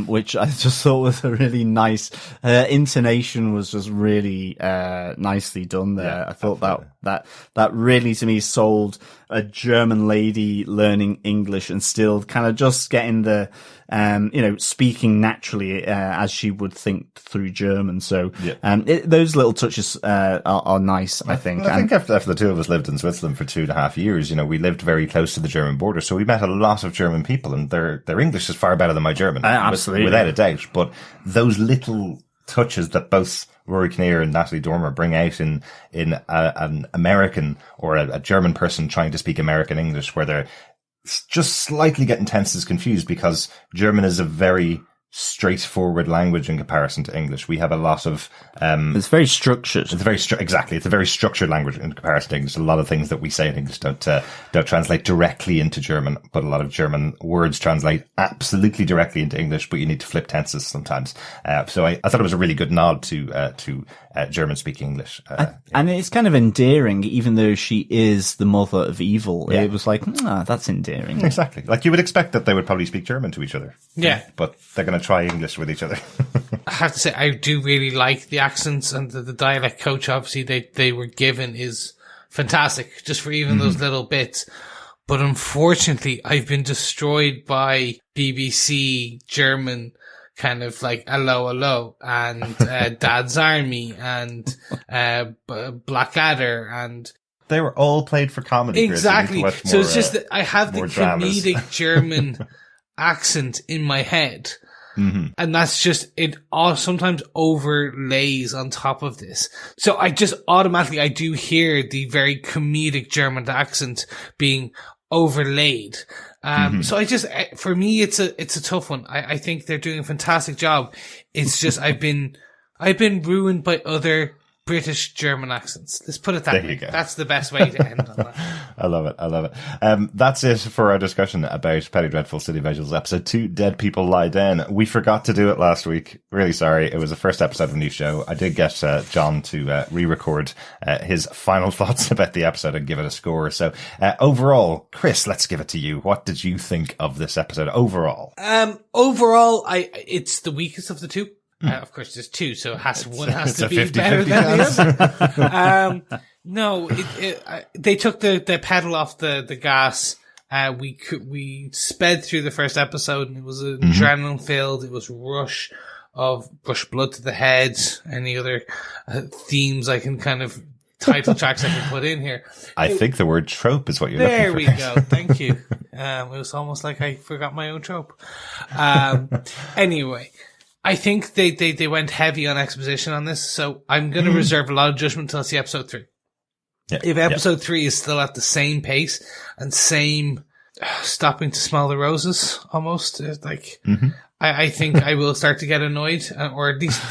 [SPEAKER 4] which I just thought was a really nice, intonation was just really nicely done there. I thought that really, to me, sold a German lady learning English and still kind of just getting the speaking naturally as she would think through German. So those little touches are nice, I think.
[SPEAKER 1] I think after the two of us lived in Switzerland for 2.5 years, we lived very close to the German border, so we met a lot of German people, and their English is far better than my German,
[SPEAKER 4] absolutely,
[SPEAKER 1] without a doubt. But those little touches that both Rory Kinnear and Natalie Dormer bring out in an American or a German person trying to speak American English, where they're just slightly getting tenses confused, because German is a very straightforward language in comparison to English. We have a lot of
[SPEAKER 4] it's very structured.
[SPEAKER 1] Exactly. It's a very structured language in comparison to English. A lot of things that we say in English don't translate directly into German, but a lot of German words translate absolutely directly into English, but you need to flip tenses sometimes. So I thought it was a really good nod to German speaking English.
[SPEAKER 4] And it's kind of endearing, even though she is the mother of evil. Yeah. It was like, that's endearing.
[SPEAKER 1] Exactly. Like, you would expect that they would probably speak German to each other.
[SPEAKER 5] Yeah.
[SPEAKER 1] But they're going to try English with each other.
[SPEAKER 5] I have to say, I do really like the accents, and the dialect coach, obviously, they were given is fantastic, just for even those little bits. But unfortunately, I've been destroyed by BBC German kind of like hello, and Dad's Army, and Blackadder, and
[SPEAKER 1] they were all played for comedy.
[SPEAKER 5] Exactly. So it's just that I have the
[SPEAKER 1] dramas.
[SPEAKER 5] comedic German accent in my head.
[SPEAKER 1] Mm-hmm.
[SPEAKER 5] And that's just, it all sometimes overlays on top of this. So I just automatically, I do hear the very comedic German accent being overlaid. So I just, for me, it's a tough one. I think they're doing a fantastic job. It's just, I've been ruined by other British German accents. Let's put it that way.
[SPEAKER 1] There you go.
[SPEAKER 5] That's the best way to end on that.
[SPEAKER 1] I love it. That's it for our discussion about Penny Dreadful City of Angels episode 2, Dead People Lie Down. We forgot to do it last week. Really sorry. It was the first episode of a new show. I did get John to re-record his final thoughts about the episode and give it a score. So overall, Chris, let's give it to you. What did you think of this episode overall?
[SPEAKER 5] Overall, it's the weakest of the two. Of course, there's two, so one has to be better than the other. No, they took the pedal off the gas. We sped through the first episode, and it was adrenaline filled. It was rush blood to the head. Any other themes I can kind of title tracks I can put in here?
[SPEAKER 1] I think the word trope is what you're looking for.
[SPEAKER 5] There we go. Thank you. It was almost like I forgot my own trope. Anyway. I think they went heavy on exposition on this, so I'm going to reserve a lot of judgment until I see episode 3.
[SPEAKER 1] Yeah.
[SPEAKER 5] If episode 3 is still at the same pace and same stopping to smell the roses, almost, I think I will start to get annoyed, or at least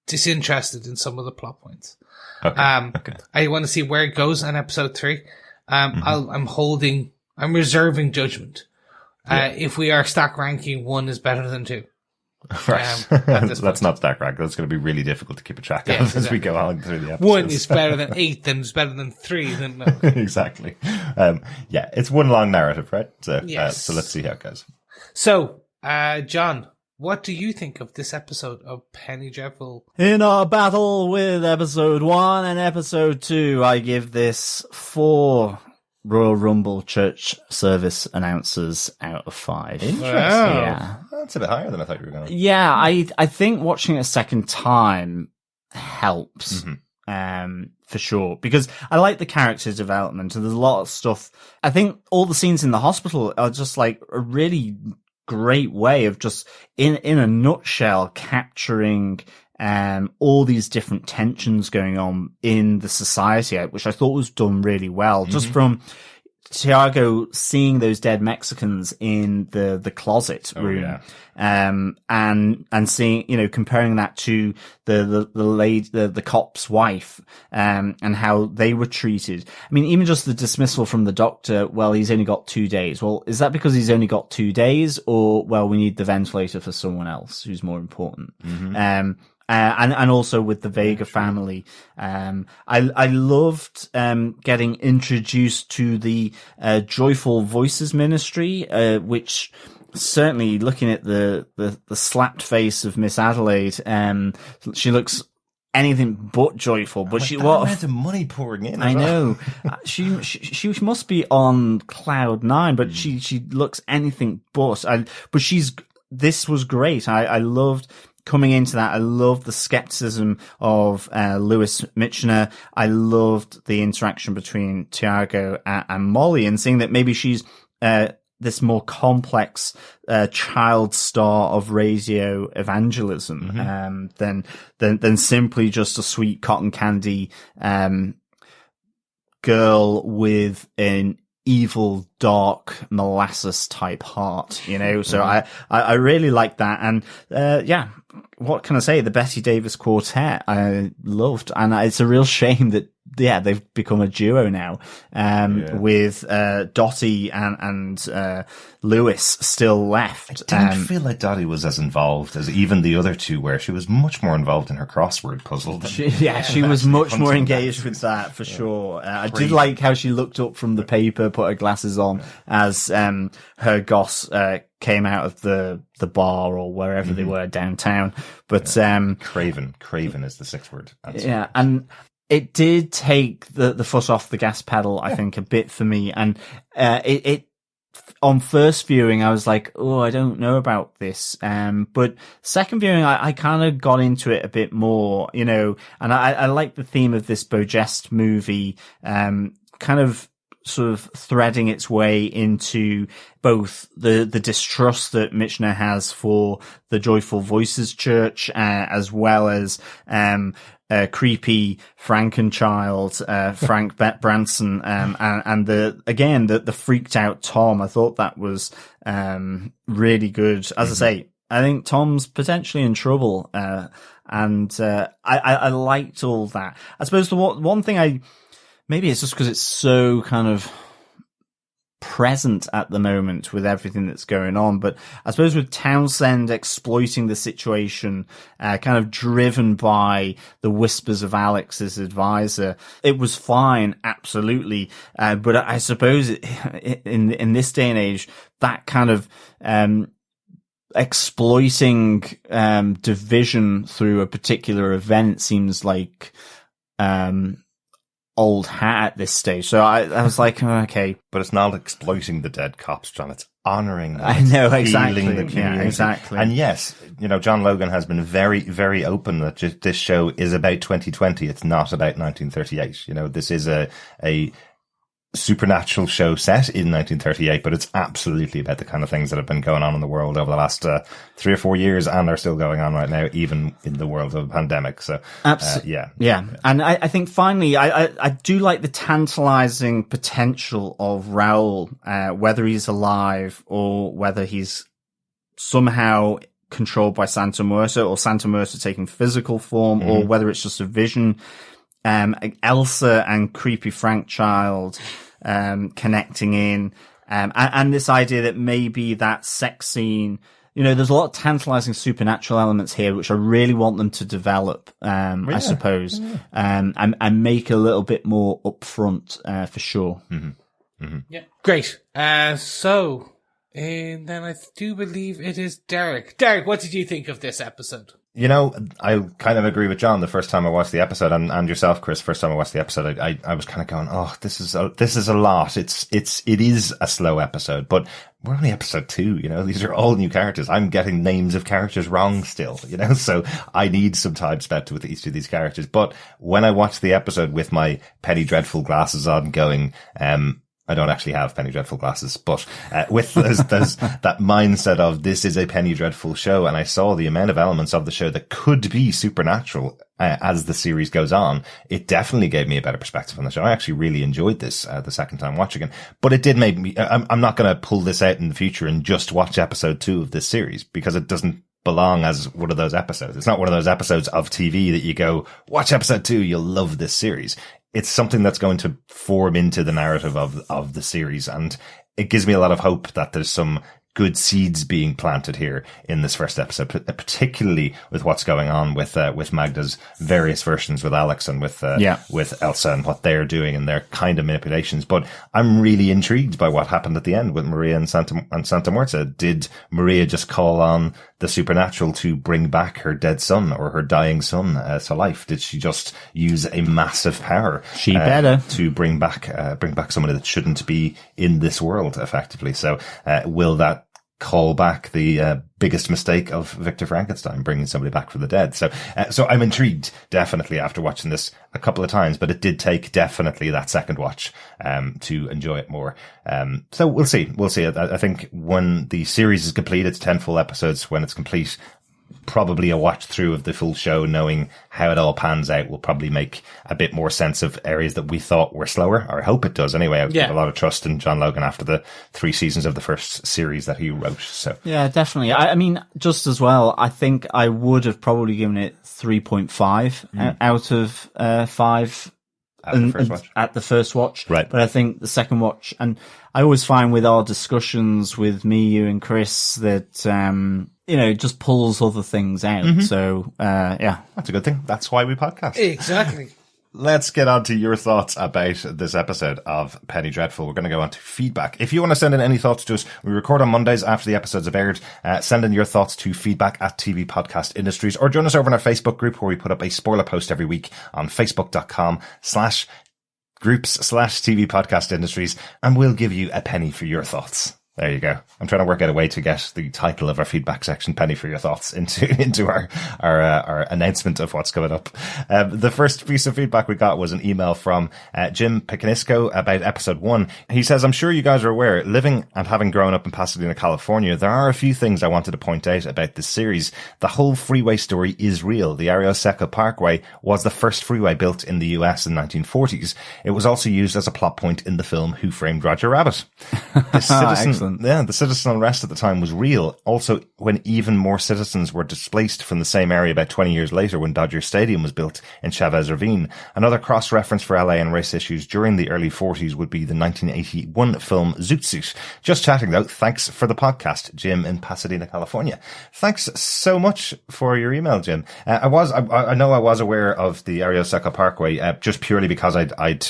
[SPEAKER 5] disinterested in some of the plot points.
[SPEAKER 1] Okay.
[SPEAKER 5] I want to see where it goes in episode 3. I'm reserving judgment. If we are stack ranking, 1 is better than 2.
[SPEAKER 1] Right. Let's not stack rank. That's going to be really difficult to keep a track of as we go on through the episodes.
[SPEAKER 5] 1 is better than 8, then it's better than 3. Then no.
[SPEAKER 1] Exactly. It's one long narrative, right? So,
[SPEAKER 5] yes.
[SPEAKER 1] So let's see how it goes.
[SPEAKER 5] So, John, what do you think of this episode of Penny Dreadful?
[SPEAKER 4] In our battle with episode 1 and episode 2, I give this 4 Royal Rumble church service announcers out of 5.
[SPEAKER 1] Interesting.
[SPEAKER 5] Wow.
[SPEAKER 1] Yeah. That's a bit higher than I thought you were going to.
[SPEAKER 4] Yeah, I think watching it a second time helps. For sure, because I like the character development, and there's a lot of stuff. I think all the scenes in the hospital are just like a really great way of just in a nutshell capturing all these different tensions going on in the society, which I thought was done really well. Just from Tiago seeing those dead Mexicans in the closet room, and seeing, comparing that to the lady, the cop's wife, and how they were treated. I mean, even just the dismissal from the doctor, well, he's only got 2 days. Well, is that because he's only got 2 days, or, well, we need the ventilator for someone else who's more important? And also with the Vega family. I loved, getting introduced to the, Joyful Voices ministry, which certainly looking at the slapped face of Miss Adelaide, she looks anything but joyful. But
[SPEAKER 1] With that amount of money pouring in.
[SPEAKER 4] I know. She must be on cloud nine, but she looks anything but. This was great. I loved coming into that. I loved the skepticism of Louis Michener. I loved the interaction between Tiago and Molly, and seeing that maybe she's this more complex child star of radio evangelism than simply just a sweet cotton candy girl with an evil, dark, molasses type heart, So I really like that. And, what can I say? The Betty Davis quartet I loved. And it's a real shame that, they've become a duo now, with, Dottie and Lewis still left.
[SPEAKER 1] I didn't feel like Dottie was as involved as even the other two were. She was much more involved in her crossword puzzle.
[SPEAKER 4] She was much more engaged with that, for sure. I did like how she looked up from the paper, put her glasses on as, her goss, came out of the bar or wherever they were downtown. But,
[SPEAKER 1] Craven is the 6th word answer.
[SPEAKER 4] Yeah. And it did take the foot off the gas pedal, I think, a bit for me. And, it on first viewing, I was like, oh, I don't know about this. But second viewing, I kind of got into it a bit more, and I like the theme of this Bogest movie, kind of sort of threading its way into both the distrust that Michener has for the Joyful Voices Church, as well as, creepy Frankenchild, Frank Branson, and the freaked out Tom. I thought that was, really good. As I say, I think Tom's potentially in trouble, and I liked all that. I suppose the one thing maybe it's just because it's so kind of present at the moment with everything that's going on. But I suppose with Townsend exploiting the situation, kind of driven by the whispers of Alex's advisor, it was fine, absolutely. But I suppose in this day and age, that kind of, exploiting, division through a particular event seems like, old hat at this stage. So I was like, oh, okay.
[SPEAKER 1] But it's not exploiting the dead cops, John. It's honouring them.
[SPEAKER 4] I know, exactly.
[SPEAKER 1] The community.
[SPEAKER 4] Yeah, exactly.
[SPEAKER 1] And yes, John Logan has been very, very open that this show is about 2020. It's not about 1938. This is a supernatural show set in 1938, but it's absolutely about the kind of things that have been going on in the world over the last 3 or 4 years and are still going on right now, even in the world of a pandemic. So,
[SPEAKER 4] yeah. And I think finally, I do like the tantalizing potential of Raul, whether he's alive or whether he's somehow controlled by Santa Muerte or Santa Muerte taking physical form, or whether it's just a vision. Elsa and creepy Frank Child, connecting in, and this idea that maybe that sex scene, there's a lot of tantalizing supernatural elements here, which I really want them to develop, I suppose, and make a little bit more upfront, for sure.
[SPEAKER 5] Yeah. Great. So, and then I do believe it is Derek. Derek, what did you think of this episode?
[SPEAKER 1] I kind of agree with John the first time I watched the episode, and yourself, Chris, first time I watched the episode, I was kind of going, oh, this is a lot. It is a slow episode, but we're only episode 2, these are all new characters. I'm getting names of characters wrong still, so I need some time spent with each of these characters. But when I watched the episode with my Penny Dreadful glasses on going, I don't actually have Penny Dreadful glasses, but with those that mindset of this is a Penny Dreadful show, and I saw the amount of elements of the show that could be supernatural as the series goes on, it definitely gave me a better perspective on the show. I actually really enjoyed this the second time watching it, but it did make me. I'm not going to pull this out in the future and just watch episode 2 of this series, because it doesn't belong as one of those episodes. It's not one of those episodes of TV that you go, watch episode 2, you'll love this series. It's something that's going to form into the narrative of the series. And it gives me a lot of hope that there's some good seeds being planted here in this first episode, particularly with what's going on with Magda's various versions with Alex and with Elsa and what they're doing and their kind of manipulations. But I'm really intrigued by what happened at the end with Maria and Santa Muerte. Did Maria just call on the supernatural to bring back her dead son or her dying son to life? Did she just use a massive power?
[SPEAKER 4] She better
[SPEAKER 1] to bring back somebody that shouldn't be in this world, effectively. So will that call back the biggest mistake of Victor Frankenstein, bringing somebody back from the dead? So I'm intrigued, definitely, after watching this a couple of times, but it did take definitely that second watch to enjoy it more. So we'll see. I think when the series is complete, it's 10 full episodes. When it's complete, probably a watch through of the full show, knowing how it all pans out, will probably make a bit more sense of areas that we thought were slower, or I hope it does anyway. I've got a lot of trust in John Logan after the 3 seasons of the first series that he wrote. So
[SPEAKER 4] yeah, definitely. I mean, just as well, I think I would have probably given it 3.5 out of 5 at the first watch.
[SPEAKER 1] Right.
[SPEAKER 4] But I think the second watch, and I always find with our discussions with me, you and Chris, that it just pulls other things out. So,
[SPEAKER 1] that's a good thing. That's why we podcast.
[SPEAKER 5] Exactly.
[SPEAKER 1] Let's get on to your thoughts about this episode of Penny Dreadful. We're going to go on to feedback. If you want to send in any thoughts to us, we record on Mondays after the episodes have aired. Send in your thoughts to feedback@TV Podcast Industries, or join us over in our Facebook group where we put up a spoiler post every week on facebook.com/groups/TV Podcast Industries, and we'll give you a penny for your thoughts. There you go. I'm trying to work out a way to get the title of our feedback section, Penny for Your Thoughts, into our announcement of what's coming up. The first piece of feedback we got was an email from Jim Picanisco about episode 1. He says, I'm sure you guys are aware, living and having grown up in Pasadena, California, there are a few things I wanted to point out about this series. The whole freeway story is real. The Arioseco Parkway was the first freeway built in the US in the 1940s. It was also used as a plot point in the film Who Framed Roger Rabbit. The citizen unrest at the time was real. Also, when even more citizens were displaced from the same area about 20 years later when Dodger Stadium was built in Chavez Ravine. Another cross-reference for LA and race issues during the early 40s would be the 1981 film Zoot Suit. Just chatting though. Thanks for the podcast, Jim in Pasadena, California. Thanks so much for your email, Jim. I know I was aware of the Arioseco Parkway, just purely because I'd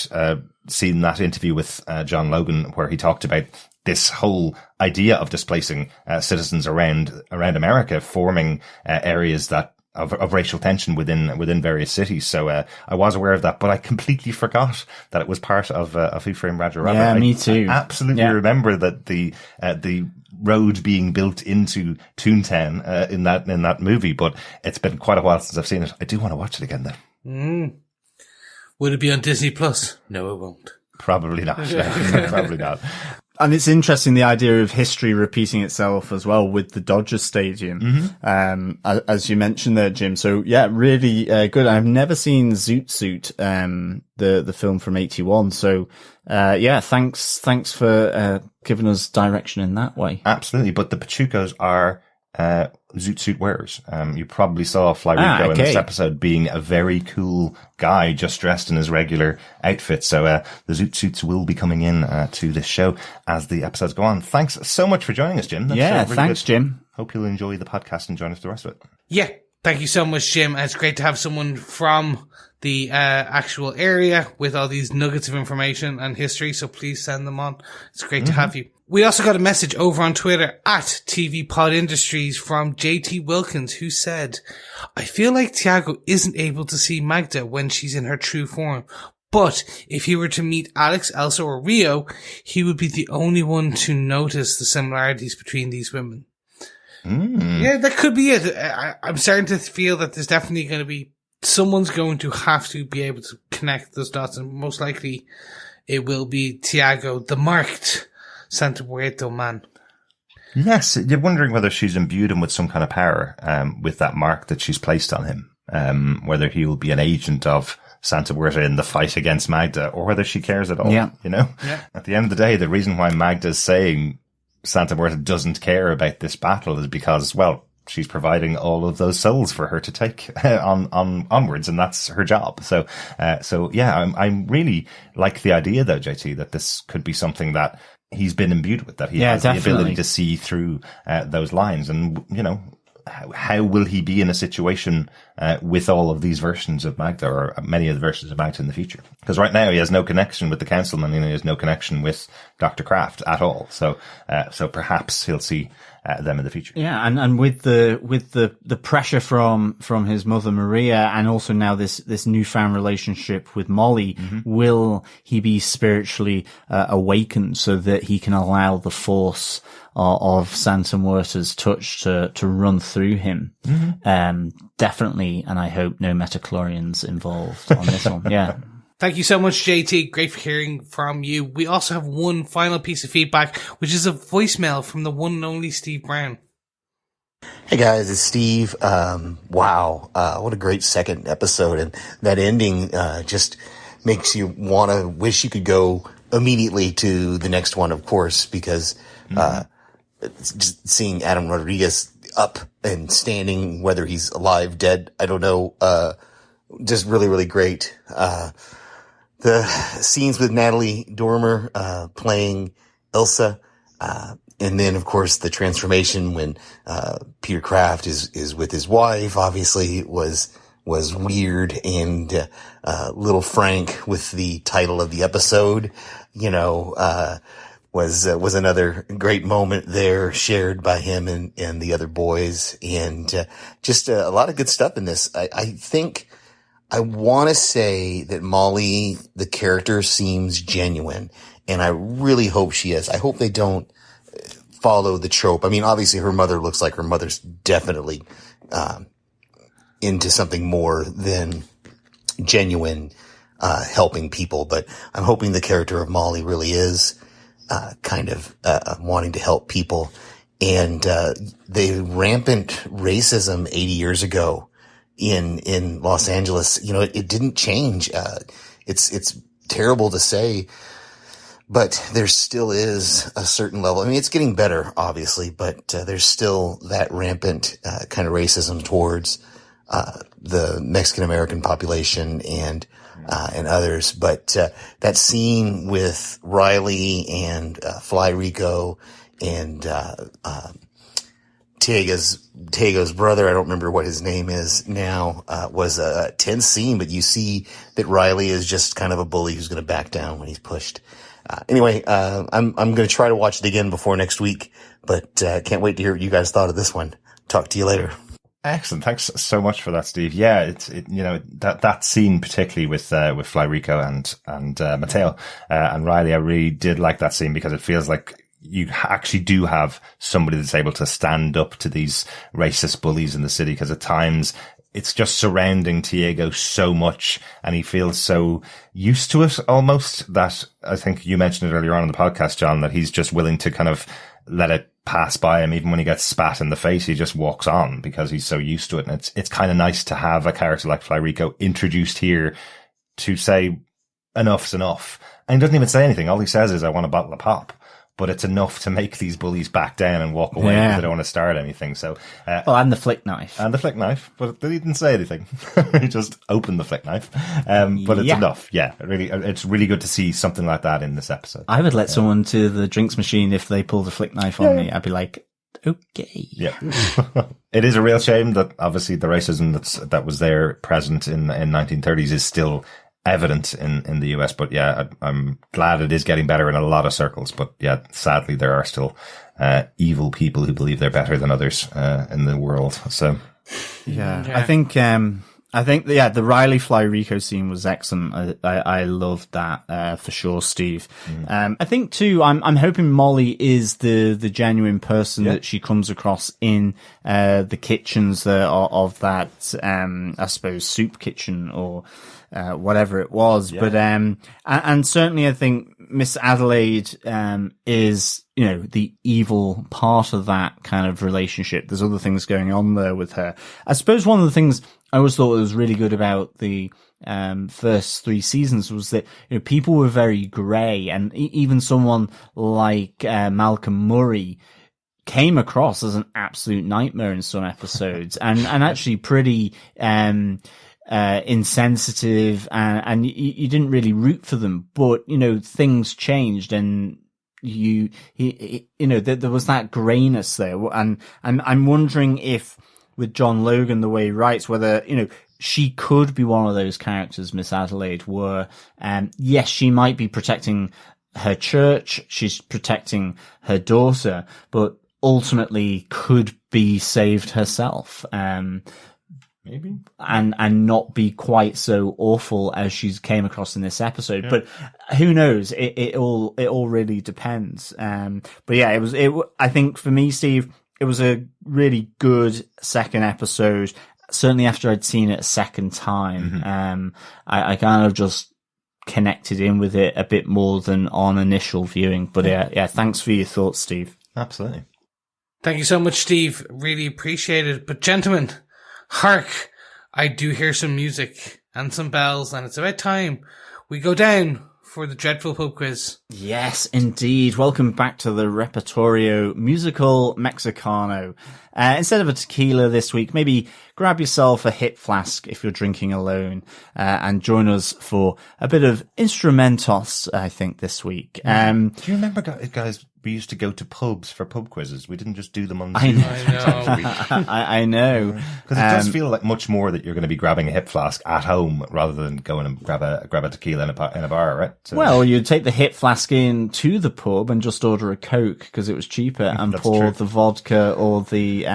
[SPEAKER 1] seen that interview with John Logan where he talked about this whole idea of displacing citizens around America, forming areas that of racial tension within various cities. So I was aware of that, but I completely forgot that it was part of Who Framed Roger Rabbit.
[SPEAKER 4] Yeah, me too.
[SPEAKER 1] I absolutely remember that the road being built into Toontown in that movie, but it's been quite a while since I've seen it. I do want to watch it again though.
[SPEAKER 5] Would it be on Disney Plus? No, it won't.
[SPEAKER 1] Probably not. Probably not.
[SPEAKER 4] And it's interesting, the idea of history repeating itself as well with the Dodger Stadium, as you mentioned there, Jim. So yeah, really good. I've never seen Zoot Suit, the film from 81. So thanks for giving us direction in that way.
[SPEAKER 1] Absolutely. But the Pachucos are Zoot Suit wearers. You probably saw Fly Rico in this episode being a very cool guy just dressed in his regular outfit. So the Zoot Suits will be coming in to this show as the episodes go on. Thanks so much for joining us, Jim.
[SPEAKER 4] That's really thanks, good. Jim.
[SPEAKER 1] Hope you'll enjoy the podcast and join us for the rest of it.
[SPEAKER 5] Yeah, thank you so much, Jim. It's great to have someone from the actual area with all these nuggets of information and history, so please send them on. It's great to have you. We also got a message over on Twitter at TV Pod Industries from JT Wilkins, who said, I feel like Tiago isn't able to see Magda when she's in her true form, but if he were to meet Alex, Elsa, or Rio, he would be the only one to notice the similarities between these women. Yeah, that could be it. I'm starting to feel that there's definitely going to be someone's going to have to be able to connect those dots, and most likely it will be Tiago, the marked Santa Muerte man.
[SPEAKER 1] Yes, you're wondering whether she's imbued him with some kind of power, with that mark that she's placed on him, whether he will be an agent of Santa Muerte in the fight against Magda, or whether she cares at all.
[SPEAKER 4] Yeah.
[SPEAKER 1] You know? Yeah. At the end of the day, the reason why Magda's saying Santa Muerte doesn't care about this battle is because, well, she's providing all of those souls for her to take onwards, and that's her job. So yeah, I'm really like the idea though, JT, that this could be something that he's been imbued with, that he has the ability to see through those lines. And, you know, how will he be in a situation with all of these versions of Magda, or many of the versions of Magda in the future? Because right now he has no connection with the Councilman, and he has no connection with Dr. Kraft at all. So perhaps he'll see them in the future.
[SPEAKER 4] Yeah, and with the pressure from his mother Maria, and also now this newfound relationship with Molly, will he be spiritually awakened so that he can allow the force of Santa Muerte's touch to run through him? Definitely, and I hope no metachlorians involved on this one. Yeah.
[SPEAKER 5] Thank you so much, JT. Great for hearing from you. We also have one final piece of feedback, which is a voicemail from the one and only Steve Brown.
[SPEAKER 3] Hey guys, it's Steve. Wow. What a great second episode. And that ending, just makes you want to wish you could go immediately to the next one, of course, because, just seeing Adam Rodriguez up and standing, whether he's alive, dead, I don't know, just really, really great. The scenes with Natalie Dormer, playing Elsa, and then of course the transformation when, Peter Kraft is with his wife, obviously was weird, and, little Frank with the title of the episode, you know, was another great moment there shared by him and the other boys, and, just a lot of good stuff in this. I think, I want to say that Molly, the character, seems genuine, and I really hope she is. I hope they don't follow the trope. I mean, obviously her mother looks like her mother's definitely, into something more than genuine, helping people, but I'm hoping the character of Molly really is, kind of, wanting to help people. And, the rampant racism 80 years ago in Los Angeles, you know, it didn't change. It's terrible to say, but there still is a certain level. I mean, it's getting better, obviously, but, there's still that rampant, kind of racism towards, the Mexican American population and others. But, that scene with Riley and, Fly Rico and, Tiago's brother, I don't remember what his name is now, was a tense scene, but you see that Riley is just kind of a bully who's going to back down when he's pushed. Anyway, I'm going to try to watch it again before next week, but, can't wait to hear what you guys thought of this one. Talk to you later.
[SPEAKER 1] Excellent. Thanks so much for that, Steve. Yeah, you know, that scene particularly with Fly Rico and Mateo, and Riley, I really did like that scene because it feels like you actually do have somebody that's able to stand up to these racist bullies in the city, because at times it's just surrounding Tiago so much and he feels so used to it almost that I think you mentioned it earlier on in the podcast, John, that he's just willing to kind of let it pass by him. Even when he gets spat in the face, he just walks on because he's so used to it. And it's kind of nice to have a character like Fly Rico introduced here to say enough's enough. And he doesn't even say anything. All he says is, I want a bottle of pop. But it's enough to make these bullies back down and walk away because they don't want to start anything. So,
[SPEAKER 4] and the flick knife.
[SPEAKER 1] And the flick knife, but they didn't say anything. He just opened the flick knife. But it's enough. Yeah, really, it's really good to see something like that in this episode.
[SPEAKER 4] I would let someone to the drinks machine if they pulled a flick knife on me. I'd be like, okay.
[SPEAKER 1] Yeah. It is a real shame that obviously the racism that was there present in 1930s is still evident in the US, but yeah, I'm glad it is getting better in a lot of circles. But yeah, sadly, there are still evil people who believe they're better than others in the world. So
[SPEAKER 4] yeah. I think the Riley Fly Rico scene was excellent. I loved that for sure, Steve. I think too, I'm hoping Molly is the genuine person that she comes across in the kitchens of that I suppose soup kitchen or whatever it was. But and certainly I think Miss Adelaide is, you know, the evil part of that kind of relationship. There's other things going on there with her. I suppose one of the things I always thought was really good about the first 3 seasons was that, you know, people were very grey, and even someone like Malcolm Murray came across as an absolute nightmare in some episodes, and actually pretty insensitive, and you didn't really root for them. But, you know, things changed, and there was that grayness there. And I'm wondering if with John Logan, the way he writes, whether, she could be one of those characters, Miss Adelaide, where, yes, she might be protecting her church, she's protecting her daughter, but ultimately could be saved herself.
[SPEAKER 1] Maybe.
[SPEAKER 4] And not be quite so awful as she's came across in this episode. Yeah. But who knows? It all really depends. But yeah, I think for me, Steve, it was a really good second episode. Certainly after I'd seen it a second time, I kind of just connected in with it a bit more than on initial viewing. But yeah, thanks for your thoughts, Steve.
[SPEAKER 1] Absolutely.
[SPEAKER 5] Thank you so much, Steve. Really appreciate it. But gentlemen, hark, I do hear some music and some bells, and it's about time we go down for the dreadful pub quiz.
[SPEAKER 4] Yes, indeed. Welcome back to the Repertorio Musical Mexicano. Instead of a tequila this week, maybe grab yourself a hip flask if you're drinking alone, and join us for a bit of instrumentos, I think, this week.
[SPEAKER 1] Do you remember, guys, we used to go to pubs for pub quizzes. We didn't just do them on the
[SPEAKER 4] I know.
[SPEAKER 1] Because it does feel like much more that you're going to be grabbing a hip flask at home rather than going and grab a tequila in a bar, right? So,
[SPEAKER 4] well, you'd take the hip flask in to the pub and just order a Coke because it was cheaper, and pour the vodka or the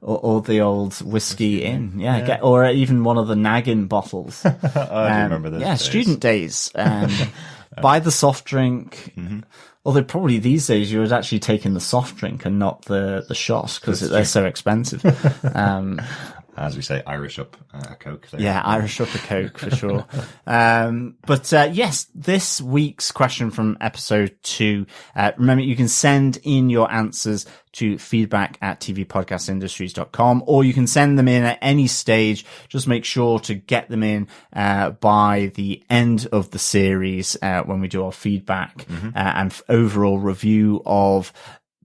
[SPEAKER 4] old whiskey in. Yeah. Or even one of the naggin bottles.
[SPEAKER 1] I do remember those days.
[SPEAKER 4] Student days. Buy the soft drink. Although probably these days you would actually take in the soft drink and not the shot because they're so expensive.
[SPEAKER 1] As we say, Irish up a Coke. There.
[SPEAKER 4] Yeah, Irish up a Coke for sure. But yes, this week's question from episode 2. Remember, you can send in your answers to feedback@tvpodcastindustries.com, or you can send them in at any stage. Just make sure to get them in by the end of the series when we do our feedback and overall review of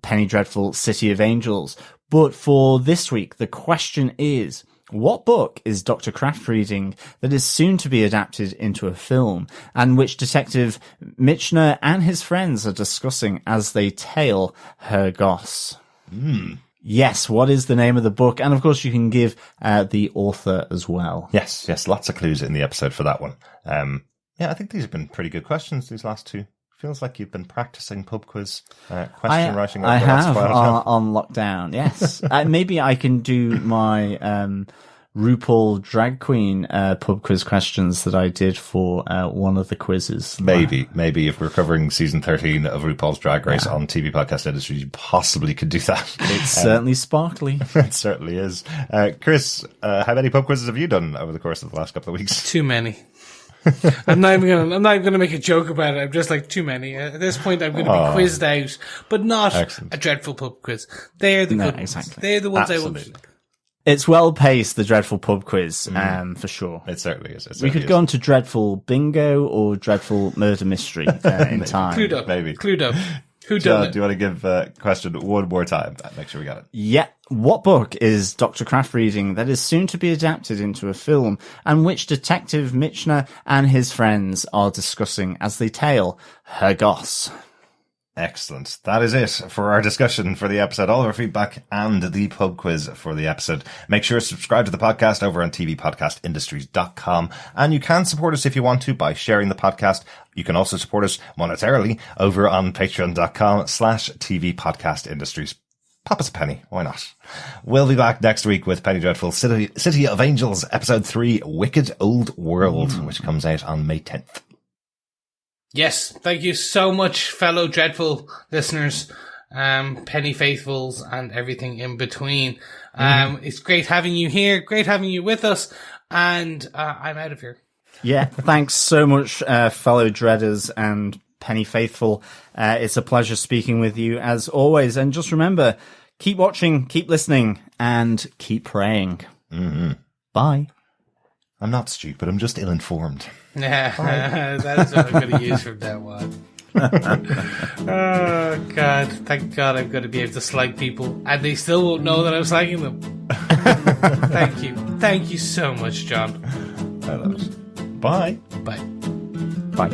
[SPEAKER 4] Penny Dreadful City of Angels. But for this week, the question is, what book is Dr. Kraft reading that is soon to be adapted into a film, and which Detective Michener and his friends are discussing as they tail her goss? Yes, what is the name of the book? And of course, you can give the author as well.
[SPEAKER 1] Yes, lots of clues in the episode for that one. I think these have been pretty good questions, these last two. Feels like you've been practicing pub quiz question writing.
[SPEAKER 4] I have on lockdown. Yes, maybe I can do my RuPaul drag queen pub quiz questions that I did for one of the quizzes.
[SPEAKER 1] Maybe if we're covering season 13 of RuPaul's Drag Race on TV Podcast Industry, you possibly could do that.
[SPEAKER 4] It's certainly sparkly.
[SPEAKER 1] It certainly is. Chris, how many pub quizzes have you done over the course of the last couple of weeks?
[SPEAKER 5] Too many. I'm not even gonna make a joke about it. I'm just like, too many. At this point, I'm gonna be quizzed out, but not a dreadful pub quiz. They're the good ones. They're the ones I want.
[SPEAKER 4] It's well paced, the dreadful pub quiz, for sure.
[SPEAKER 1] It certainly is.
[SPEAKER 4] We could go on to dreadful bingo or dreadful murder mystery in time.
[SPEAKER 5] Clued up.
[SPEAKER 1] Maybe.
[SPEAKER 5] Clued up. Who
[SPEAKER 1] John,
[SPEAKER 5] done it?
[SPEAKER 1] do you want to give question one more time? Make sure we got it.
[SPEAKER 4] Yeah. What book is Dr. Kraft reading that is soon to be adapted into a film, and which Detective Michener and his friends are discussing as they tail her goss?
[SPEAKER 1] Excellent. That is it for our discussion for the episode. All of our feedback and the pub quiz for the episode. Make sure to subscribe to the podcast over on tvpodcastindustries.com. And you can support us if you want to by sharing the podcast. You can also support us monetarily over on patreon.com/tvpodcastindustries. Pop us a penny. Why not? We'll be back next week with Penny Dreadful City of Angels, episode 3, Wicked Old World, which comes out on May 10th.
[SPEAKER 5] Yes, thank you so much, fellow dreadful listeners, Penny Faithfuls, and everything in between. It's great having you here, great having you with us, and I'm out of here.
[SPEAKER 4] Yeah, thanks so much, fellow dreaders and Penny Faithful. It's a pleasure speaking with you as always, and just remember, keep watching, keep listening, and keep praying. Bye.
[SPEAKER 1] I'm not stupid, I'm just ill-informed.
[SPEAKER 5] That is what I'm going to use from now on. Oh, God. Thank God I'm going to be able to slag people, and they still won't know that I'm slagging them. Thank you. Thank you so much, John.
[SPEAKER 1] I love it. Bye.
[SPEAKER 5] Bye.
[SPEAKER 4] Bye.